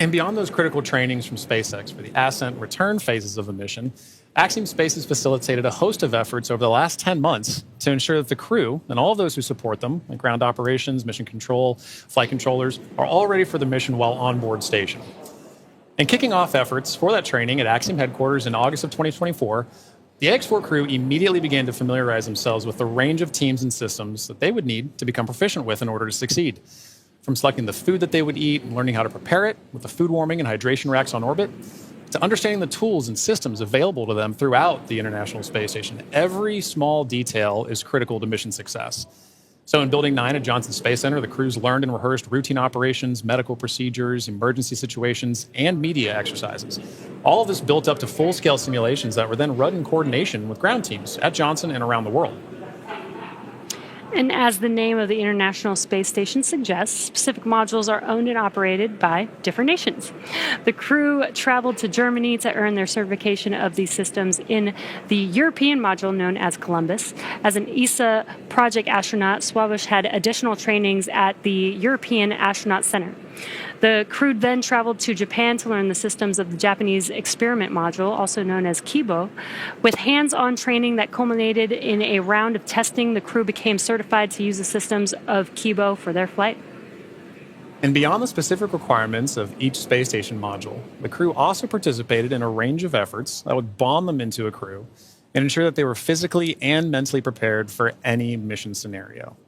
And beyond those critical trainings from SpaceX for the ascent and return phases of a mission, Axiom Space has facilitated a host of efforts over the last 10 months to ensure that the crew and all of those who support them, like ground operations, mission control, flight controllers, are all ready for the mission while on board station. And kicking off efforts for that training at Axiom headquarters in August of 2024, the AX4 crew immediately began to familiarize themselves with the range of teams and systems that they would need to become proficient with in order to succeed. From selecting the food that they would eat and learning how to prepare it with the food warming and hydration racks on orbit, to understanding the tools and systems available to them throughout the International Space Station. Every small detail is critical to mission success. So in Building 9 at Johnson Space Center, the crews learned and rehearsed routine operations, medical procedures, emergency situations, and media exercises. All of this built up to full-scale simulations that were then run in coordination with ground teams at Johnson and around the world. And as the name of the International Space Station suggests, specific modules are owned and operated by different nations. The crew traveled to Germany to earn their certification of these systems in the European module known as Columbus. As an ESA project astronaut, Swabish had additional trainings at the European Astronaut Center. The crew then traveled to Japan to learn the systems of the Japanese experiment module, also known as Kibo. With hands-on training that culminated in a round of testing, the crew became certified to use the systems of Kibo for their flight. And beyond the specific requirements of each space station module, the crew also participated in a range of efforts that would bond them into a crew and ensure that they were physically and mentally prepared for any mission scenario.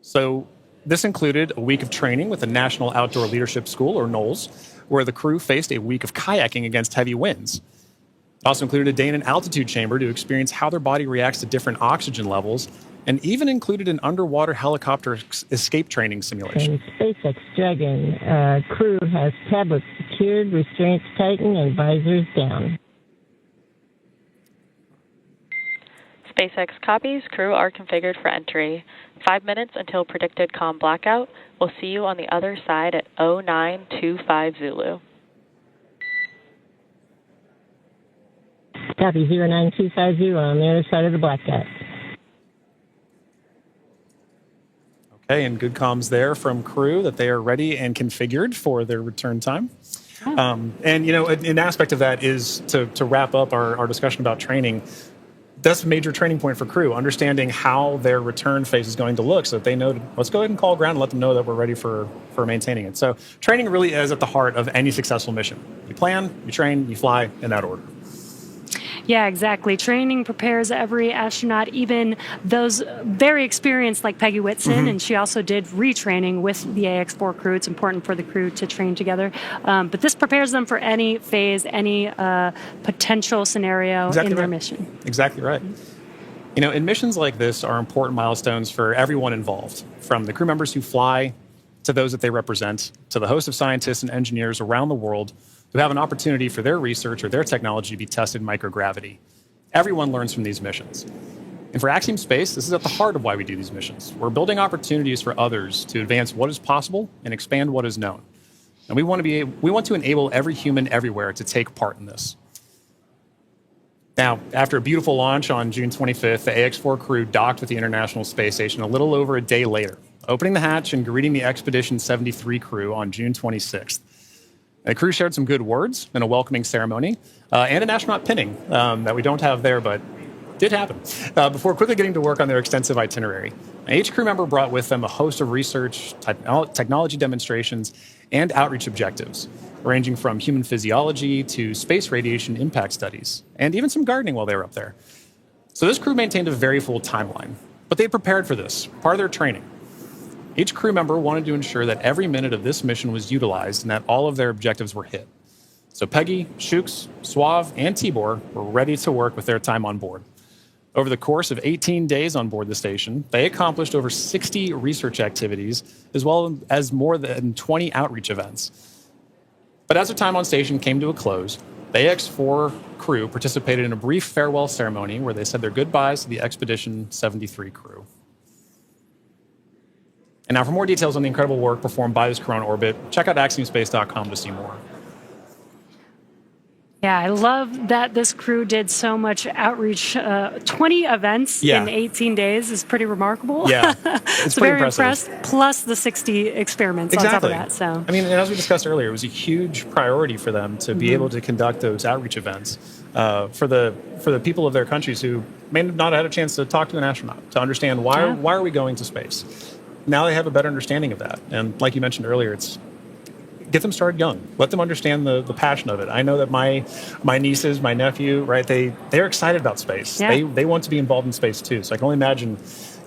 So this included a week of training with the National Outdoor Leadership School, or NOLS, where the crew faced a week of kayaking against heavy winds. It also included a day in an altitude chamber to experience how their body reacts to different oxygen levels, and even included an underwater helicopter escape training simulation. And SpaceX Dragon crew has tablets secured, restraints tightened, and visors down. SpaceX copies. Crew are configured for entry. 5 minutes until predicted comm blackout. We'll see you on the other side at 0925 Zulu. Copy 09250 on the other side of the blackout. Okay, and good comms there from crew that they are ready and configured for their return time. And, you know, an aspect of that is to wrap up our discussion about training. That's a major training point for crew, understanding how their return phase is going to look so that they know, let's go ahead and call ground and let them know that we're ready for maintaining it. So training really is at the heart of any successful mission. You plan, you train, you fly in that order. Yeah, exactly. Training prepares every astronaut, even those very experienced like Peggy Whitson, and she also did retraining with the AX4 crew. It's important for the crew to train together. But this prepares them for any phase, any potential scenario in their mission. Exactly right. You know, and missions like this are important milestones for everyone involved, from the crew members who fly to those that they represent, to the host of scientists and engineers around the world who have an opportunity for their research or their technology to be tested in microgravity. Everyone learns from these missions. And for Axiom Space, this is at the heart of why we do these missions. We're building opportunities for others to advance what is possible and expand what is known. And we want to enable every human everywhere to take part in this. Now, after a beautiful launch on June 25th, the AX4 crew docked with the International Space Station a little over a day later, opening the hatch and greeting the Expedition 73 crew on June 26th. The crew shared some good words in a welcoming ceremony and an astronaut pinning that we don't have there, but did happen, before quickly getting to work on their extensive itinerary. Each crew member brought with them a host of research, technology demonstrations, and outreach objectives, ranging from human physiology to space radiation impact studies, and even some gardening while they were up there. So this crew maintained a very full timeline, but they prepared for this, part of their training. Each crew member wanted to ensure that every minute of this mission was utilized and that all of their objectives were hit. So Peggy, Shooks, Suave, and Tibor were ready to work with their time on board. Over the course of 18 days on board the station, they accomplished over 60 research activities, as well as more than 20 outreach events. But as their time on station came to a close, the AX-4 crew participated in a brief farewell ceremony where they said their goodbyes to the Expedition 73 crew. And now for more details on the incredible work performed by this crew on orbit, check out axiomspace.com to see more. Yeah, I love that this crew did so much outreach. 20 events in 18 days is pretty remarkable. Yeah, it's so pretty very impressive. impressed. Plus the 60 experiments on top of that. So I mean, and as we discussed earlier, it was a huge priority for them to be able to conduct those outreach events for the people of their countries who may not have had a chance to talk to an astronaut to understand why are we going to space. Now they have a better understanding of that, and like you mentioned earlier, it's get them started young. Let them understand the passion of it. I know that my nieces, my nephew, right, they're excited about space. Yeah. They want to be involved in space too. So I can only imagine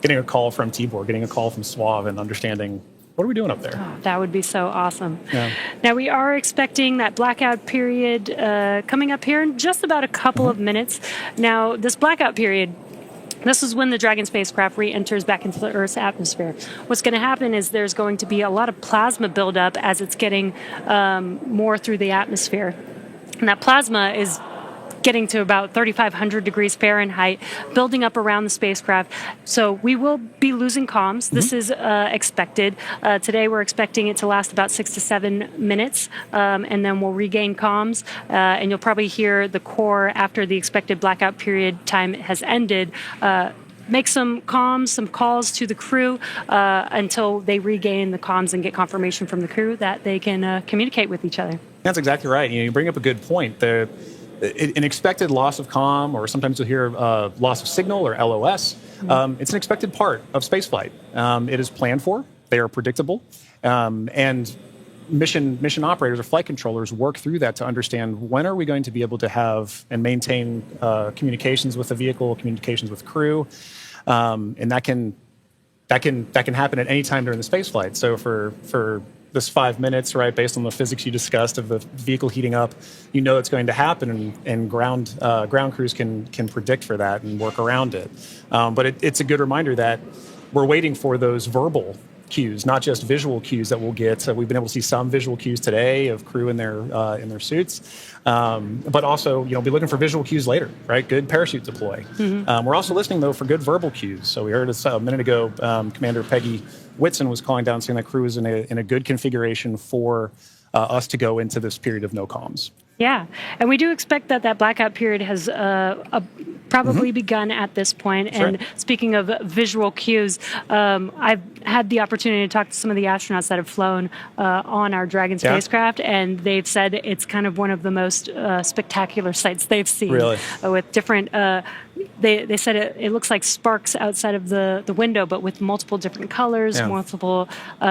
getting a call from Tibor, getting a call from Suave, and understanding what are we doing up there. Oh, that would be so awesome. Yeah. Now we are expecting that blackout period coming up here in just about a couple of minutes. Now this blackout period, this is when the Dragon spacecraft re-enters back into the Earth's atmosphere. What's going to happen is there's going to be a lot of plasma buildup as it's getting more through the atmosphere. And that plasma is getting to about 3,500 degrees Fahrenheit, building up around the spacecraft. So we will be losing comms. This is expected. Today we're expecting it to last about 6 to 7 minutes, and then we'll regain comms. And you'll probably hear the core after the expected blackout period time has ended. Make some comms, some calls to the crew until they regain the comms and get confirmation from the crew that they can communicate with each other. That's exactly right. You bring up a good point. An expected loss of comm, or sometimes you'll hear loss of signal, or LOS. It's an expected part of spaceflight. It is planned for. They are predictable, and mission operators or flight controllers work through that to understand when are we going to be able to have and maintain communications with the vehicle, communications with crew, and that can happen at any time during the spaceflight. So for this 5 minutes, right, based on the physics you discussed of the vehicle heating up, it's going to happen, and ground crews can predict for that and work around it. But it's a good reminder that we're waiting for those verbal cues, not just visual cues that we'll get. We've been able to see some visual cues today of crew in their suits, but also be looking for visual cues later, right? Good parachute deploy. We're also listening though for good verbal cues. So we heard a minute ago, Commander Peggy Whitson was calling down saying that crew is in a good configuration for us to go into this period of no comms. Yeah, and we do expect that blackout period has probably begun at this point. That's and right. Speaking of visual cues, I've had the opportunity to talk to some of the astronauts that have flown on our Dragon spacecraft, and they've said it's kind of one of the most spectacular sights they've seen. Really? With different, they said it looks like sparks outside of the window, but with multiple different colors, multiple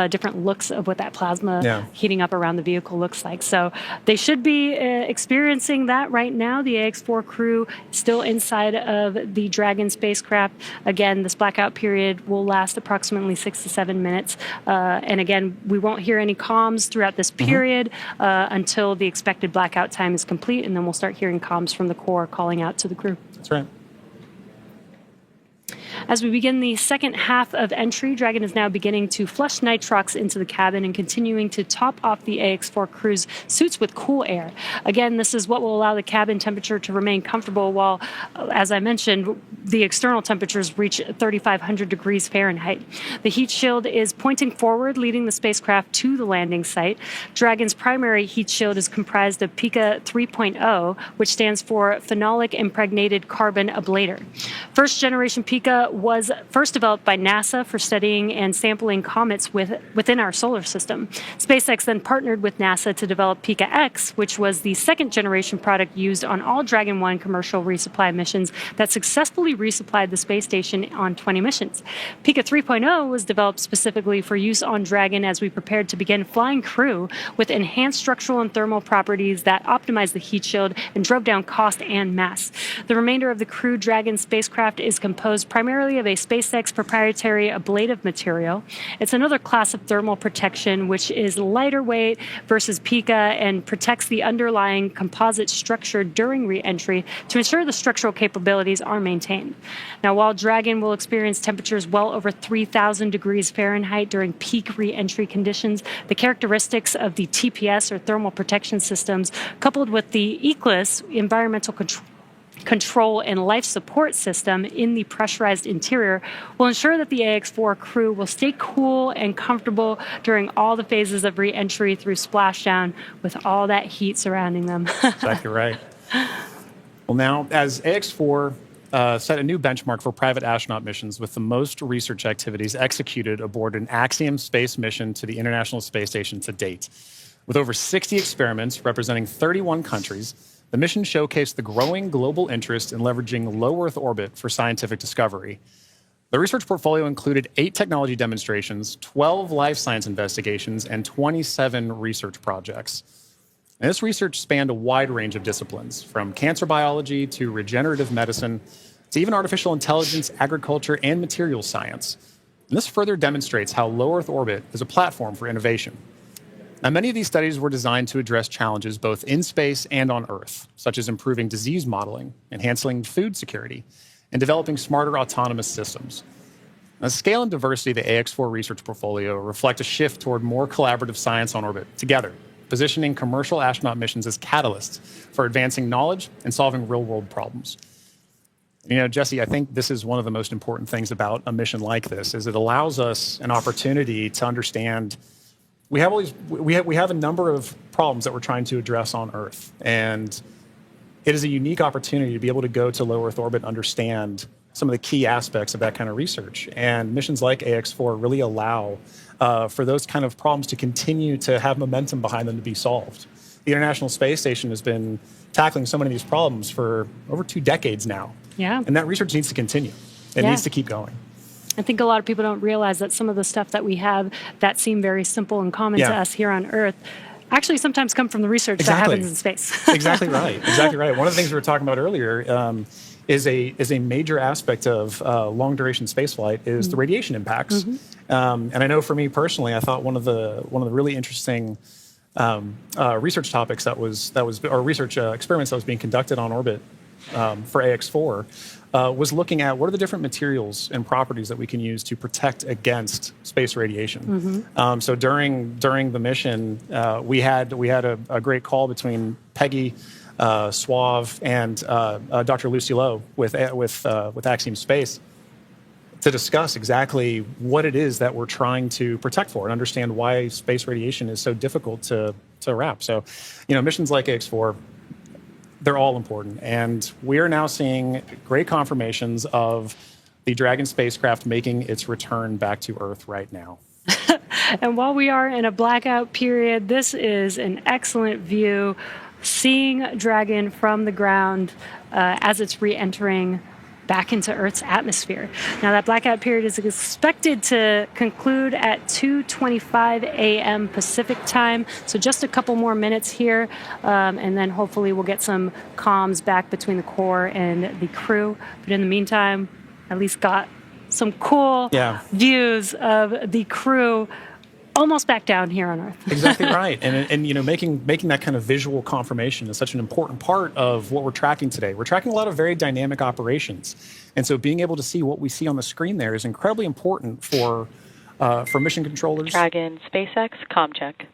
different looks of what that plasma heating up around the vehicle looks like. So they should be experiencing that right now. The AX-4 crew still inside of the Dragon spacecraft. Again, this blackout period will last approximately 6 to 7 minutes. And again, we won't hear any comms throughout this period until the expected blackout time is complete, and then we'll start hearing comms from the core calling out to the crew. That's right. As we begin the second half of entry, Dragon is now beginning to flush nitrox into the cabin and continuing to top off the AX-4 crew's suits with cool air. Again, this is what will allow the cabin temperature to remain comfortable while, as I mentioned, the external temperatures reach 3,500 degrees Fahrenheit. The heat shield is pointing forward, leading the spacecraft to the landing site. Dragon's primary heat shield is comprised of PICA 3.0, which stands for Phenolic Impregnated Carbon Ablator. First generation PICA was first developed by NASA for studying and sampling comets within our solar system. SpaceX then partnered with NASA to develop Pika-X, which was the second-generation product used on all Dragon 1 commercial resupply missions that successfully resupplied the space station on 20 missions. Pika 3.0 was developed specifically for use on Dragon as we prepared to begin flying Crew with enhanced structural and thermal properties that optimized the heat shield and drove down cost and mass. The remainder of the Crew Dragon spacecraft is composed primarily of a SpaceX proprietary ablative material. It's another class of thermal protection, which is lighter weight versus Pika and protects the underlying composite structure during re-entry to ensure the structural capabilities are maintained. Now, while Dragon will experience temperatures well over 3,000 degrees Fahrenheit during peak re-entry conditions, the characteristics of the TPS or thermal protection systems, coupled with the ECLIS environmental control and life support system in the pressurized interior, will ensure that the AX-4 crew will stay cool and comfortable during all the phases of re-entry through splashdown with all that heat surrounding them. Exactly right. Well, now, as AX-4 set a new benchmark for private astronaut missions with the most research activities executed aboard an Axiom space mission to the International Space Station to date. With over 60 experiments representing 31 countries, the mission showcased the growing global interest in leveraging low Earth orbit for scientific discovery. The research portfolio included 8 technology demonstrations, 12 life science investigations, and 27 research projects. And this research spanned a wide range of disciplines, from cancer biology to regenerative medicine to even artificial intelligence, agriculture, and materials science. And this further demonstrates how low Earth orbit is a platform for innovation. Now, many of these studies were designed to address challenges both in space and on Earth, such as improving disease modeling, enhancing food security, and developing smarter autonomous systems. Now, the scale and diversity of the AX-4 research portfolio reflect a shift toward more collaborative science on orbit together, positioning commercial astronaut missions as catalysts for advancing knowledge and solving real-world problems. You know, Jesse, I think this is one of the most important things about a mission like this, is it allows us an opportunity to understand we have a number of problems that we're trying to address on Earth, and it is a unique opportunity to be able to go to low Earth orbit and understand some of the key aspects of that kind of research. And missions like AX-4 really allow for those kind of problems to continue to have momentum behind them to be solved. The International Space Station has been tackling so many of these problems for over 2 decades now. Yeah. And that research needs to continue. It needs to keep going. I think a lot of people don't realize that some of the stuff that we have that seem very simple and common to us here on Earth actually sometimes come from the research that happens in space. Exactly right. Exactly right. One of the things we were talking about earlier is a major aspect of long duration spaceflight is the radiation impacts. And I know for me personally, I thought one of the really interesting research topics or research experiments that was being conducted on orbit for AX-4 was looking at what are the different materials and properties that we can use to protect against space radiation. So during the mission, we had a great call between Peggy Suave and Dr. Lucy Lowe with Axiom Space to discuss exactly what it is that we're trying to protect for and understand why space radiation is so difficult to wrap. So, you know, missions like AX-4, they're all important. And we are now seeing great confirmations of the Dragon spacecraft making its return back to Earth right now. And while we are in a blackout period, this is an excellent view, seeing Dragon from the ground as it's re-entering back into Earth's atmosphere. Now, that blackout period is expected to conclude at 2:25 a.m. Pacific time, so just a couple more minutes here, and then hopefully we'll get some comms back between the core and the crew. But in the meantime, at least got some cool views of the crew almost back down here on Earth. Exactly right. And you know, making that kind of visual confirmation is such an important part of what we're tracking today. We're tracking a lot of very dynamic operations. And so being able to see what we see on the screen there is incredibly important for mission controllers. Dragon, SpaceX, comm check.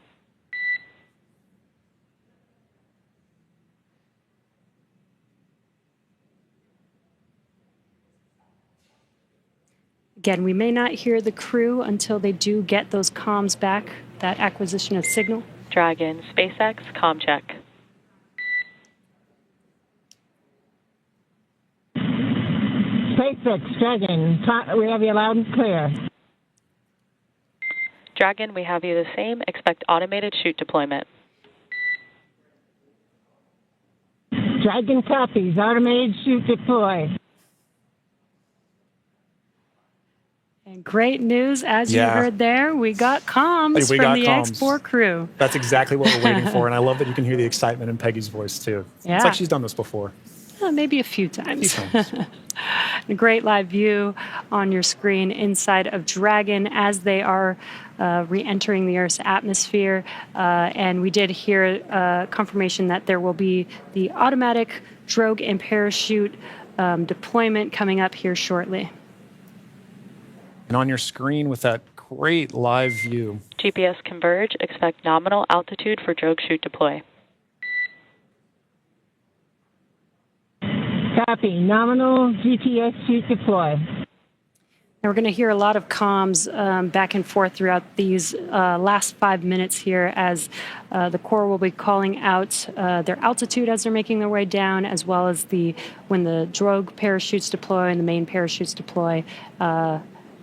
Again, we may not hear the crew until they do get those comms back, that acquisition of signal. Dragon, SpaceX, comm check. SpaceX 6, Dragon. We have you loud and clear. Dragon, we have you the same. Expect automated chute deployment. Dragon copies. Automated chute deploy. And great news, as you heard there, we got comms We from got the comms. X4 crew. That's exactly what we're waiting for, and I love that you can hear the excitement in Peggy's voice, too. Yeah. It's like she's done this before. Maybe a few times. A few times. A great live view on your screen inside of Dragon as they are re-entering the Earth's atmosphere. And we did hear confirmation that there will be the automatic drogue and parachute deployment coming up here shortly. And on your screen with that great live view. GPS converge. Expect nominal altitude for drogue chute deploy. Copy. Nominal GPS chute deploy. And we're going to hear a lot of comms back and forth throughout these last 5 minutes here as the Corps will be calling out their altitude as they're making their way down, as well as when the drogue parachutes deploy and the main parachutes deploy.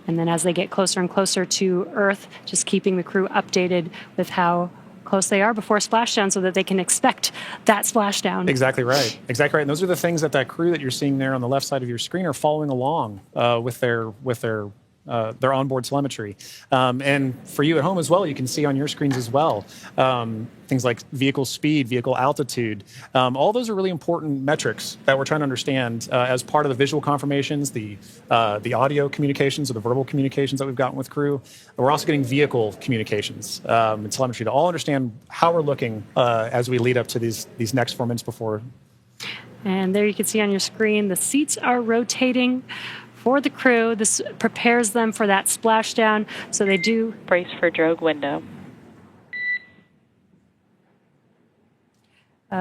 And then as they get closer and closer to Earth, just keeping the crew updated with how close they are before splashdown so that they can expect that splashdown. Exactly right. Exactly right. And those are the things that crew that you're seeing there on the left side of your screen are following along with their onboard telemetry. And for you at home as well, you can see on your screens as well things like vehicle speed, vehicle altitude. All those are really important metrics that we're trying to understand as part of the visual confirmations, the audio communications or the verbal communications that we've gotten with crew. We're also getting vehicle communications and telemetry to all understand how we're looking as we lead up to these next 4 minutes before. And there you can see on your screen, the seats are rotating for the crew. This prepares them for that splashdown, so they do brace for drogue window.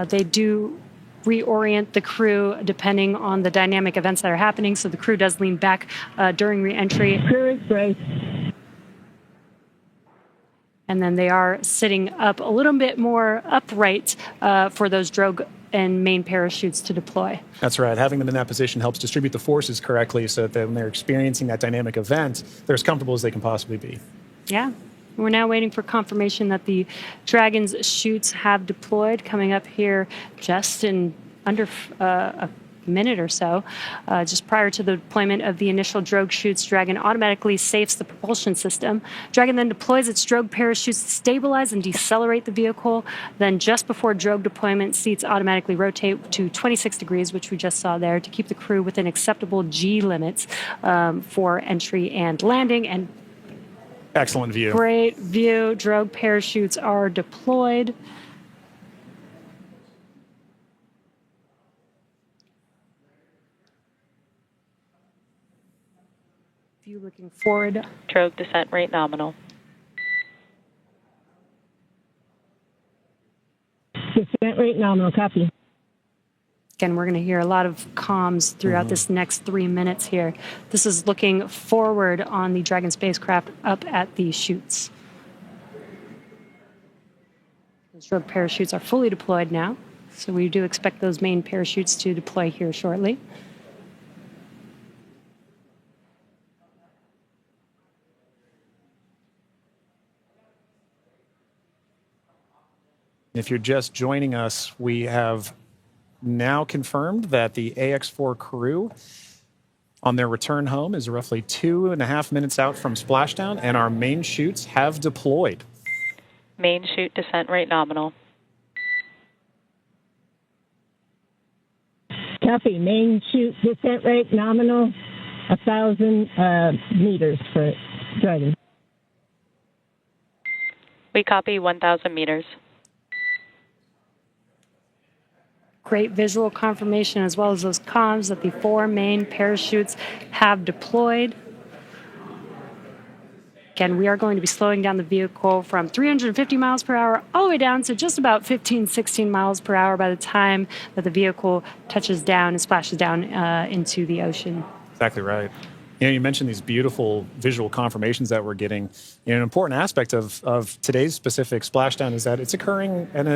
They do reorient the crew depending on the dynamic events that are happening, so the crew does lean back during re-entry. Crew is braced. And then they are sitting up a little bit more upright for those drogue and main parachutes to deploy. That's right. Having them in that position helps distribute the forces correctly so that when they're experiencing that dynamic event, they're as comfortable as they can possibly be. Yeah. We're now waiting for confirmation that the Dragon's chutes have deployed, coming up here just in under a minute or so. Just prior to the deployment of the initial drogue chutes, Dragon automatically safes the propulsion system. Dragon then deploys its drogue parachutes to stabilize and decelerate the vehicle. Then just before drogue deployment, seats automatically rotate to 26 degrees, which we just saw there, to keep the crew within acceptable G limits for entry and landing. And excellent view. Great view. Drogue parachutes are deployed. View looking forward. Drogue descent rate nominal. Descent rate nominal. Copy. Again, we're going to hear a lot of comms throughout this next 3 minutes here. This is looking forward on the Dragon spacecraft up at the chutes. Those drogue parachutes are fully deployed now, so we do expect those main parachutes to deploy here shortly. If you're just joining us, we have now confirmed that the AX4 crew on their return home is roughly 2.5 minutes out from splashdown, and our main chutes have deployed. Main chute descent rate nominal. Copy. Main chute descent rate nominal, 1,000 meters for Dragon. We copy 1,000 meters. Great visual confirmation as well as those comms that the 4 main parachutes have deployed. Again, we are going to be slowing down the vehicle from 350 miles per hour all the way down to just about 15, 16 miles per hour by the time that the vehicle touches down and splashes down into the ocean. Exactly right. You know, you mentioned these beautiful visual confirmations that we're getting. You know, an important aspect of today's specific splashdown is that it's occurring at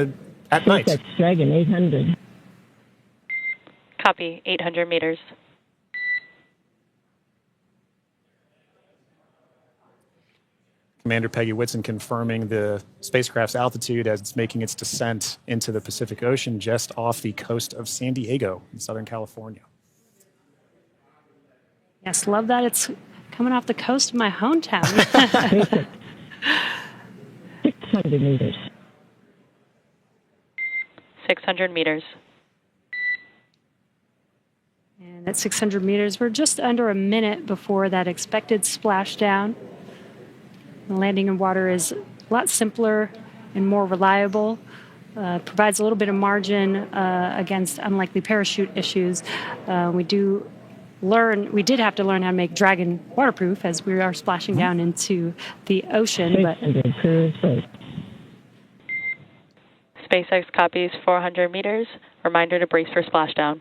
night. That's Dragon 800. Copy 800 meters. Commander Peggy Whitson confirming the spacecraft's altitude as it's making its descent into the Pacific Ocean just off the coast of San Diego in Southern California. Yes, love that it's coming off the coast of my hometown. 600 meters. 600 meters. And at 600 meters, we're just under a minute before that expected splashdown. The landing in water is a lot simpler and more reliable. Provides a little bit of margin against unlikely parachute issues. We did have to learn how to make Dragon waterproof as we are splashing down into the ocean. But SpaceX copies 400 meters. Reminder to brace for splashdown.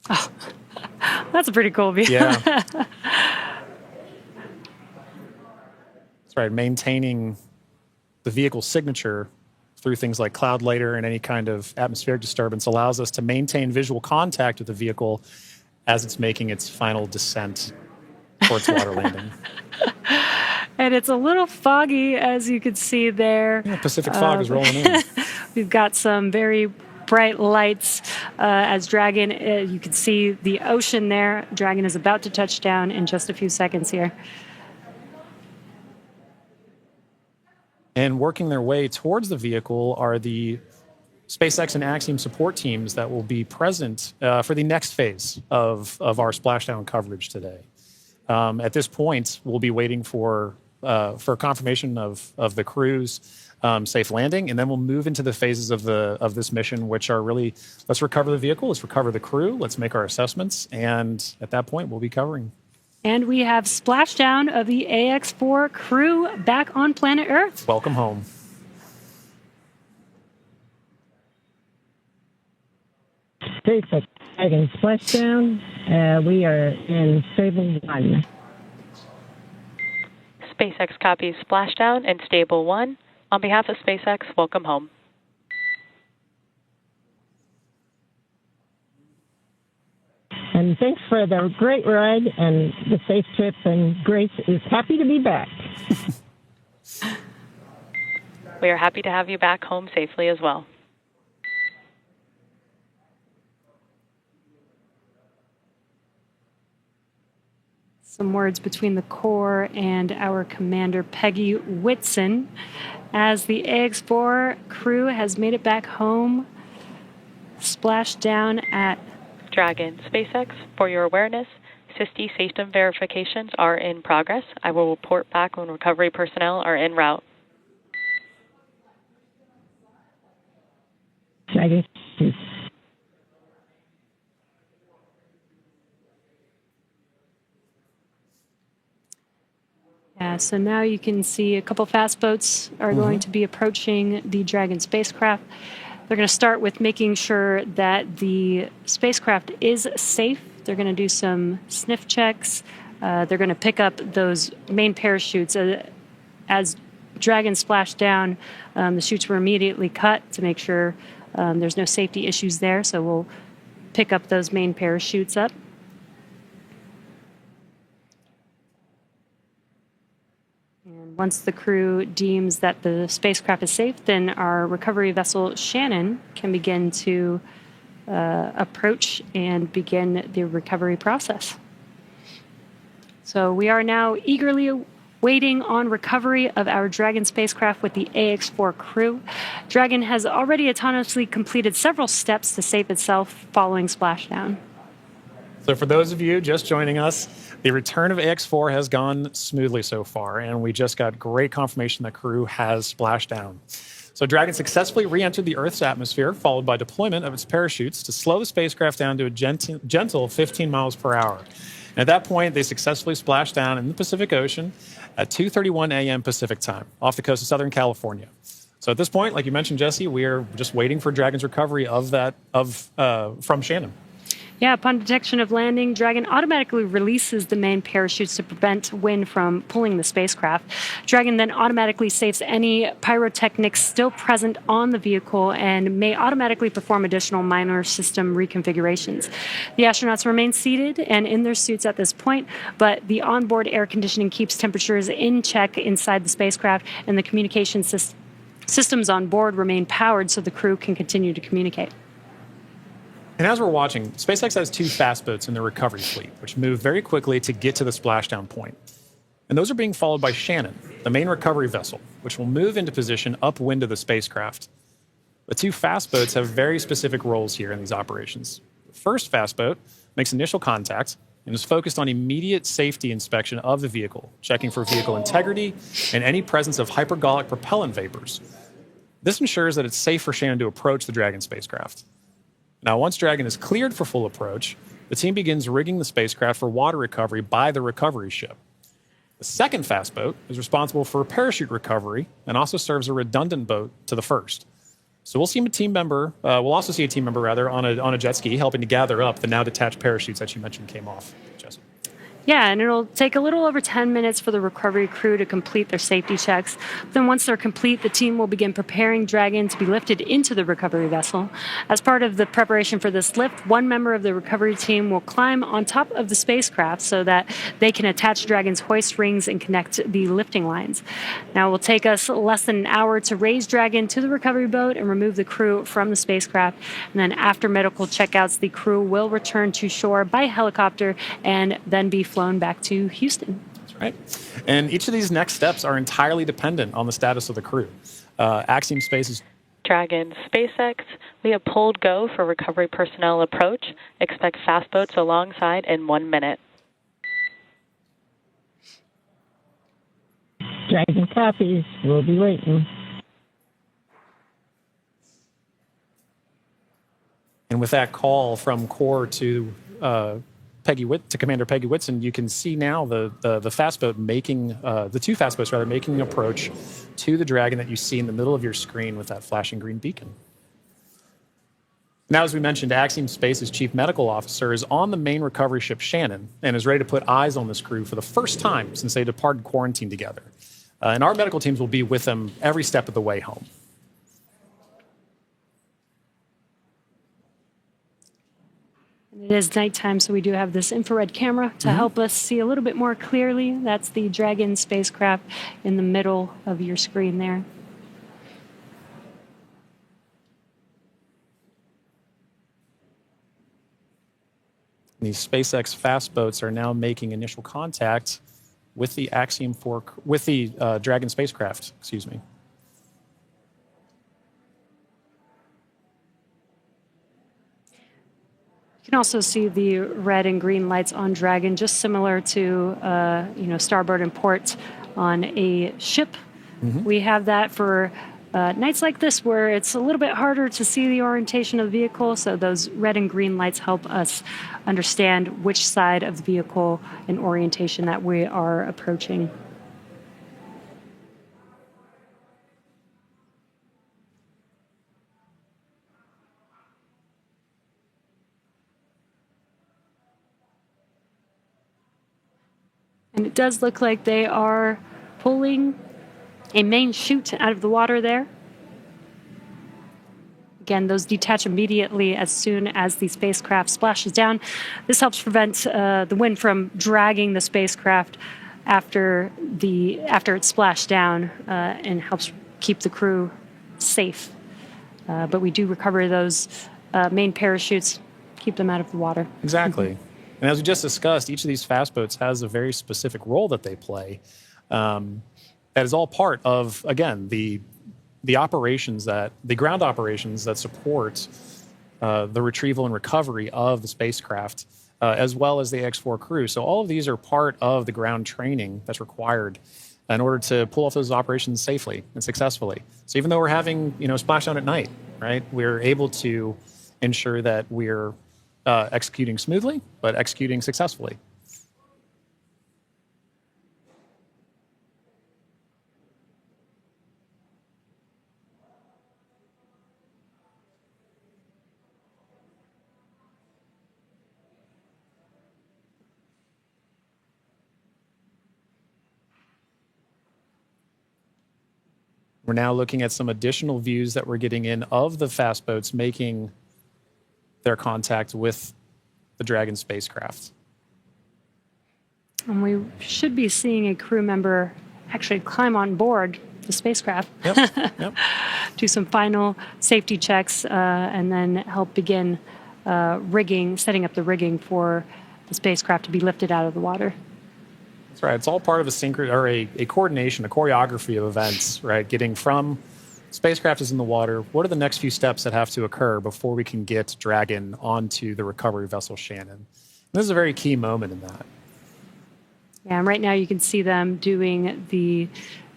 Oh, that's a pretty cool view. Yeah. That's right. Maintaining the vehicle's signature through things like cloud layer and any kind of atmospheric disturbance allows us to maintain visual contact with the vehicle as it's making its final descent towards water landing. And it's a little foggy, as you can see there. Yeah, Pacific fog is rolling in. We've got some very bright lights as Dragon, you can see the ocean there. Dragon is about to touch down in just a few seconds here. And working their way towards the vehicle are the SpaceX and Axiom support teams that will be present for the next phase of our splashdown coverage today. At this point, we'll be waiting for confirmation of the crew's safe landing, and then we'll move into the phases of this mission, which are really, let's recover the vehicle, let's recover the crew, let's make our assessments, and at that point, we'll be covering. And we have splashdown of the AX-4 crew back on planet Earth. Welcome home. SpaceX Dragon splashdown. We are in Stable 1. SpaceX copies splashdown and Stable 1. On behalf of SpaceX, welcome home. And thanks for the great ride and the safe trip, and Grace is happy to be back. We are happy to have you back home safely as well. Some words between the Corps and our commander, Peggy Whitson, as the AX-4 crew has made it back home, splashed down at Dragon. SpaceX, for your awareness, SISTI system verifications are in progress. I will report back when recovery personnel are en route. Dragon. Yeah, so now you can see a couple fast boats are going to be approaching the Dragon spacecraft. They're going to start with making sure that the spacecraft is safe. They're going to do some sniff checks. They're going to pick up those main parachutes. As Dragon splashed down, the chutes were immediately cut to make sure there's no safety issues there. So we'll pick up those main parachutes up. And once the crew deems that the spacecraft is safe, then our recovery vessel Shannon can begin to approach and begin the recovery process. So we are now eagerly waiting on recovery of our Dragon spacecraft with the AX-4 crew. Dragon has already autonomously completed several steps to save itself following splashdown. So for those of you just joining us, the return of AX-4 has gone smoothly so far, and we just got great confirmation that crew has splashed down. So Dragon successfully re-entered the Earth's atmosphere, followed by deployment of its parachutes to slow the spacecraft down to a gentle 15 miles per hour. And at that point, they successfully splashed down in the Pacific Ocean at 2:31 a.m. Pacific time, off the coast of Southern California. So at this point, like you mentioned, Jesse, we are just waiting for Dragon's recovery of that from Shannon. Yeah, upon detection of landing, Dragon automatically releases the main parachutes to prevent wind from pulling the spacecraft. Dragon then automatically saves any pyrotechnics still present on the vehicle and may automatically perform additional minor system reconfigurations. The astronauts remain seated and in their suits at this point, but the onboard air conditioning keeps temperatures in check inside the spacecraft, and the communication systems on board remain powered so the crew can continue to communicate. And as we're watching, SpaceX has 2 fast boats in their recovery fleet, which move very quickly to get to the splashdown point. And those are being followed by Shannon, the main recovery vessel, which will move into position upwind of the spacecraft. The 2 fast boats have very specific roles here in these operations. The first fast boat makes initial contact and is focused on immediate safety inspection of the vehicle, checking for vehicle integrity and any presence of hypergolic propellant vapors. This ensures that it's safe for Shannon to approach the Dragon spacecraft. Now, once Dragon is cleared for full approach, the team begins rigging the spacecraft for water recovery by the recovery ship. The second fast boat is responsible for parachute recovery and also serves a redundant boat to the first. So we'll also see a team member on a jet ski helping to gather up the now detached parachutes that you mentioned came off, Jesse. Yeah, and it'll take a little over 10 minutes for the recovery crew to complete their safety checks. Then once they're complete, the team will begin preparing Dragon to be lifted into the recovery vessel. As part of the preparation for this lift, one member of the recovery team will climb on top of the spacecraft so that they can attach Dragon's hoist rings and connect the lifting lines. Now, it will take us less than an hour to raise Dragon to the recovery boat and remove the crew from the spacecraft. And then after medical checkouts, the crew will return to shore by helicopter and then be flown back to Houston. That's right. And each of these next steps are entirely dependent on the status of the crew. Axiom Space's Dragon SpaceX, we have pulled go for recovery personnel approach. Expect fast boats alongside in 1 minute. Dragon copies. We'll be waiting. And with that call from Core to Commander Peggy Whitson, you can see now the fast boat making the 2 fast boats making an approach to the Dragon that you see in the middle of your screen with that flashing green beacon. Now, as we mentioned, Axiom Space's chief medical officer is on the main recovery ship Shannon and is ready to put eyes on this crew for the first time since they departed quarantine together. And our medical teams will be with them every step of the way home. It is nighttime, so we do have this infrared camera to help us see a little bit more clearly. That's the Dragon spacecraft in the middle of your screen there. These SpaceX fast boats are now making initial contact with the Axiom-4, Dragon spacecraft, excuse me. You can also see the red and green lights on Dragon, just similar to starboard and port on a ship. We have that for nights like this where it's a little bit harder to see the orientation of the vehicle, so those red and green lights help us understand which side of the vehicle and orientation that we are approaching. And it does look like they are pulling a main chute out of the water there. Again, those detach immediately as soon as the spacecraft splashes down. This helps prevent the wind from dragging the spacecraft after it's splashed down and helps keep the crew safe. But we do recover those main parachutes, keep them out of the water. Exactly. And as we just discussed, each of these fast boats has a very specific role that they play. That is all part of, again, the ground operations that support the retrieval and recovery of the spacecraft, as well as the X4 crew. So all of these are part of the ground training that's required in order to pull off those operations safely and successfully. So even though we're having, splashdown at night, right, we're able to ensure that we're executing smoothly, but executing successfully. We're now looking at some additional views that we're getting in of the fast boats making their contact with the Dragon spacecraft. And we should be seeing a crew member actually climb on board the spacecraft, Yep. do some final safety checks, and then help begin setting up the rigging for the spacecraft to be lifted out of the water. That's right. It's all part of a coordination, a choreography of events, right? Getting from spacecraft is in the water. What are the next few steps that have to occur before we can get Dragon onto the recovery vessel Shannon? And this is a very key moment in that. Yeah, and right now you can see them doing the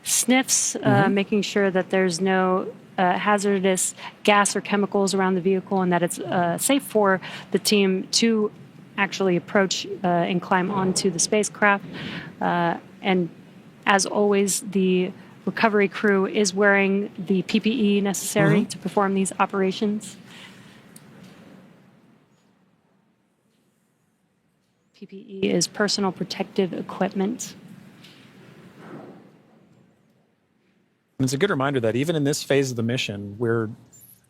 sniffs, making sure that there's no hazardous gas or chemicals around the vehicle and that it's safe for the team to actually approach and climb onto the spacecraft. And as always, the recovery crew is wearing the PPE necessary to perform these operations. PPE is personal protective equipment. And it's a good reminder that even in this phase of the mission, we're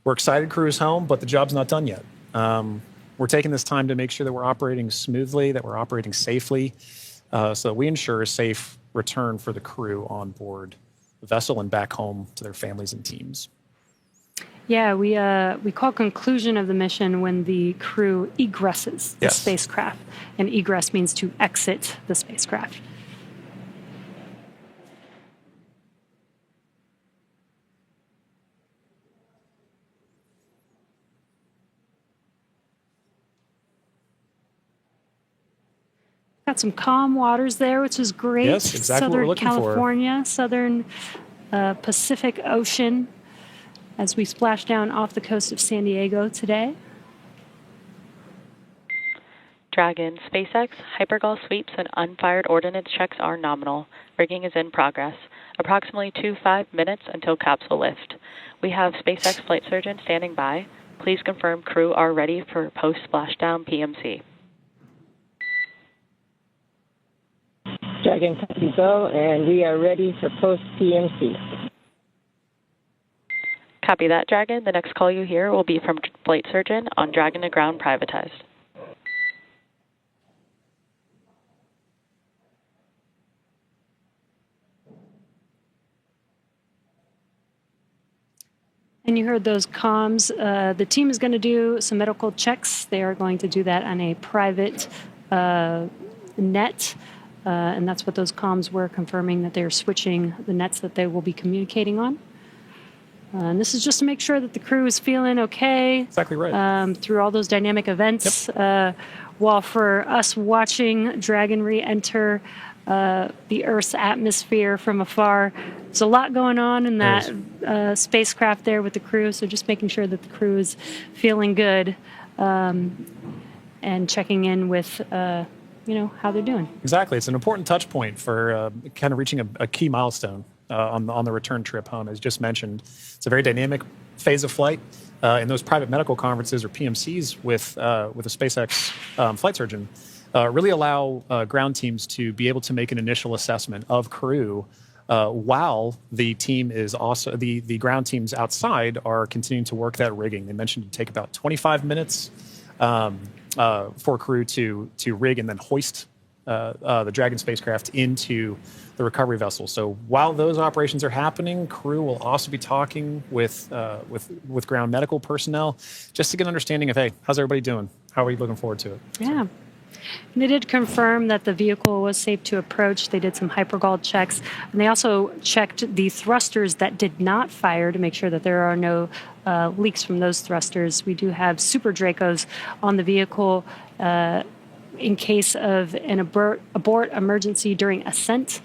excited crew is home, but the job's not done yet. We're taking this time to make sure that we're operating smoothly, that we're operating safely, so that we ensure a safe return for the crew on board the vessel and back home to their families and teams. Yeah, we call conclusion of the mission when the crew egresses the spacecraft, and egress means to exit the spacecraft. Got some calm waters there, which is great. Yes, exactly what we're looking Southern California, Southern Pacific Ocean, as we splash down off the coast of San Diego today. Dragon, SpaceX, hypergol sweeps, and unfired ordnance checks are nominal. Rigging is in progress. Approximately 5 minutes until capsule lift. We have SpaceX flight surgeon standing by. Please confirm crew are ready for post-splashdown PMC. Dragon copy go, and we are ready for post-PMC. Copy that, Dragon. The next call you hear will be from flight surgeon on Dragon to ground privatized. And you heard those comms. The team is going to do some medical checks. They are going to do that on a private net. And that's what those comms were, confirming that they're switching the nets that they will be communicating on. And this is just to make sure that the crew is feeling okay. Exactly right. Through all those dynamic events. While for us watching Dragon re-enter the Earth's atmosphere from afar, there's a lot going on in that spacecraft there with the crew. So just making sure that the crew is feeling good and checking in with how they're doing. Exactly. It's an important touch point for kind of reaching a key milestone on the return trip home. As just mentioned, it's a very dynamic phase of flight. And those private medical conferences, or PMCs, with a SpaceX flight surgeon really allow ground teams to be able to make an initial assessment of crew while the team is also the ground teams outside are continuing to work that rigging. They mentioned it would take about 25 minutes for crew to rig and then hoist the Dragon spacecraft into the recovery vessel. So while those operations are happening, crew will also be talking with ground medical personnel just to get an understanding of, hey, how's everybody doing? How are you looking forward to it? Yeah. And they did confirm that the vehicle was safe to approach. They did some hypergol checks. And they also checked the thrusters that did not fire to make sure that there are no leaks from those thrusters. We do have Super Dracos on the vehicle in case of an abort emergency during ascent.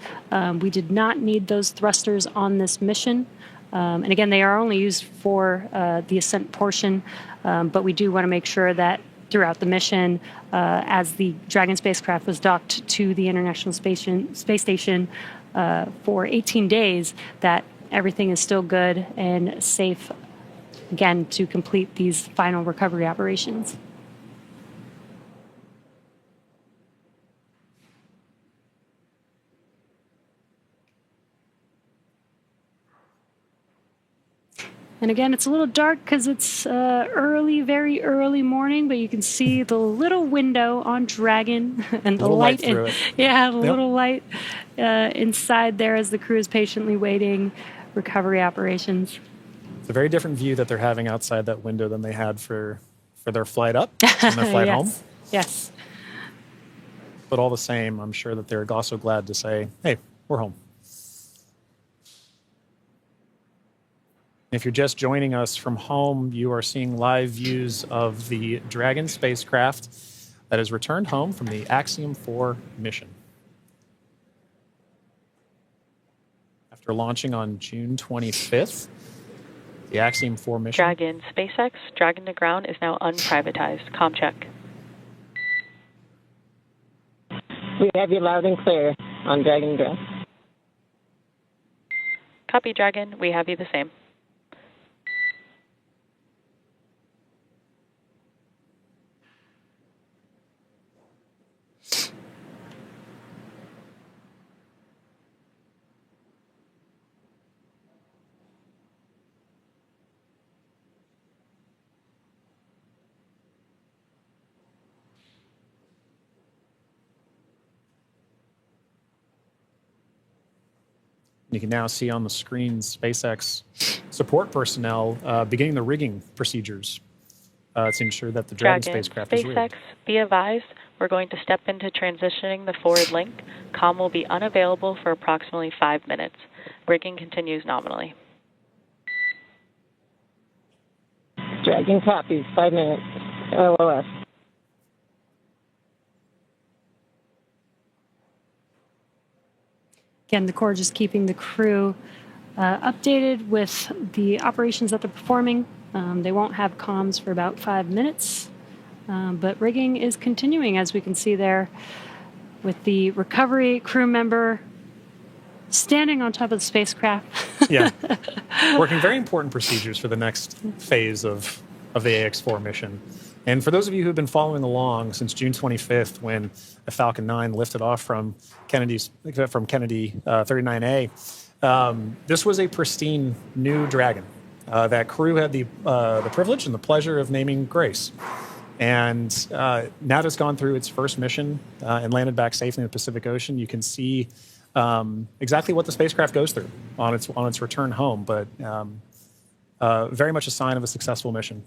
We did not need those thrusters on this mission. And again, they are only used for the ascent portion, but we do want to make sure that throughout the mission, as the Dragon spacecraft was docked to the International Space Station for 18 days, that everything is still good and safe, again, to complete these final recovery operations. And again, it's a little dark because it's very early morning, but you can see the little window on Dragon and the Little light light. through it. Yeah, the Yep. little light inside there as the crew is patiently waiting recovery operations. It's a very different view that they're having outside that window than they had for their flight up and their flight home. Yes. But all the same, I'm sure that they're also glad to say, hey, we're home. If you're just joining us from home, you are seeing live views of the Dragon spacecraft that has returned home from the Axiom-4 mission. After launching on June 25th, the Axiom-4 mission... Dragon SpaceX, Dragon to ground is now unprivatized. Com check. We have you loud and clear on Dragon ground. Copy, Dragon. We have you the same. You can now see on the screen SpaceX support personnel beginning the rigging procedures to ensure that the Dragon spacecraft is rigged. SpaceX, be advised, we're going to step into transitioning the forward link. COM will be unavailable for approximately 5 minutes. Rigging continues nominally. Dragon copies, 5 minutes. LOS. Again, the Corps just keeping the crew updated with the operations that they're performing. They won't have comms for about 5 minutes, but rigging is continuing, as we can see there, with the recovery crew member standing on top of the spacecraft. Yeah, working very important procedures for the next phase of the AX-4 mission. And for those of you who've been following along since June 25th, when a Falcon 9 lifted off from Kennedy 39A, this was a pristine new Dragon. That crew had the privilege and the pleasure of naming Grace. And now that it's gone through its first mission and landed back safely in the Pacific Ocean, you can see exactly what the spacecraft goes through on its return home. But very much a sign of a successful mission.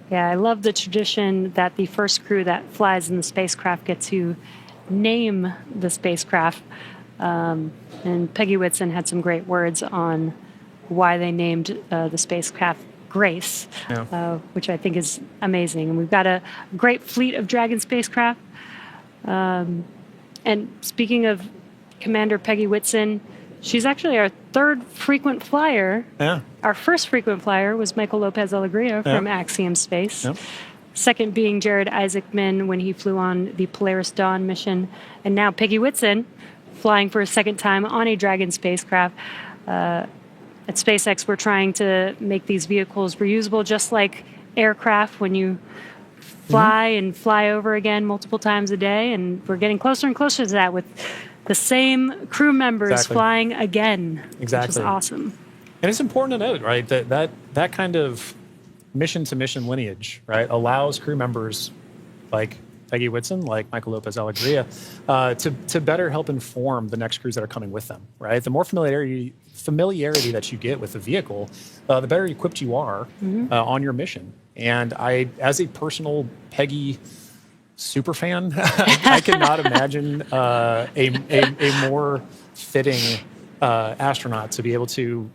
Yeah, I love the tradition that the first crew that flies in the spacecraft get to name the spacecraft. And Peggy Whitson had some great words on why they named the spacecraft Grace, Yeah. which I think is amazing. And we've got a great fleet of Dragon spacecraft. And speaking of Commander Peggy Whitson, she's actually our third frequent flyer. Yeah. Our first frequent flyer was Michael Lopez Alegria from Axiom Space. Yeah. Second being Jared Isaacman when he flew on the Polaris Dawn mission. And now Peggy Whitson flying for a second time on a Dragon spacecraft. At SpaceX, we're trying to make these vehicles reusable, just like aircraft when you fly and fly over again multiple times a day. And we're getting closer and closer to that with the same crew members flying again, which is awesome. And it's important to note, right, that kind of mission-to-mission lineage, right, allows crew members like Peggy Whitson, like Michael Lopez Alegria, to better help inform the next crews that are coming with them, right? The more familiarity that you get with the vehicle, the better equipped you are on your mission. And I, as a personal Peggy super fan, I cannot imagine a more fitting astronaut to be able to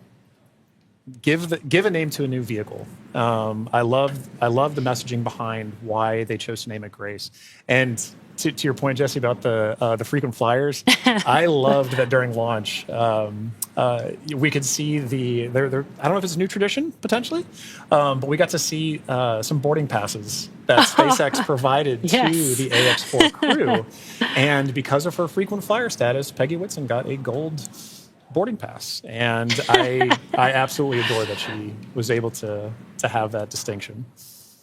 give a name to a new vehicle. I love the messaging behind why they chose to name it Grace. And to your point, Jesse, about the frequent flyers, I loved that during launch we could see I don't know if it's a new tradition potentially, but we got to see some boarding passes that SpaceX provided to the AX-4 crew, and because of her frequent flyer status, Peggy Whitson got a gold boarding pass, and I absolutely adore that she was able to have that distinction.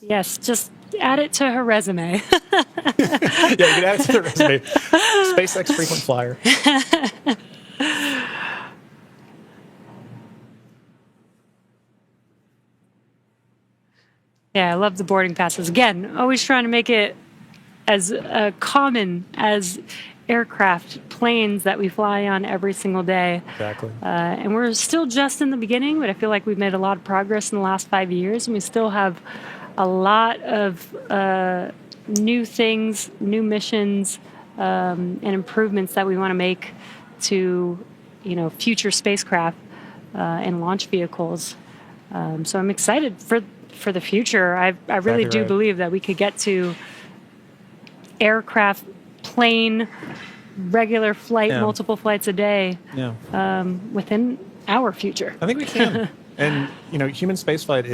Yes, just add it to her resume. Yeah, you can add it to the resume. SpaceX frequent flyer. Yeah, I love the boarding passes. Again, always trying to make it as common as aircraft, planes that we fly on every single day. Exactly. And we're still just in the beginning, but I feel like we've made a lot of progress in the last 5 years, and we still have a lot of new things, new missions, and improvements that we want to make to, future spacecraft and launch vehicles. So I'm excited for the future. I really Exactly do right. believe that we could get to aircraft, plane, regular flight, Yeah. multiple flights a day Yeah. within our future. I think we can. And human spaceflight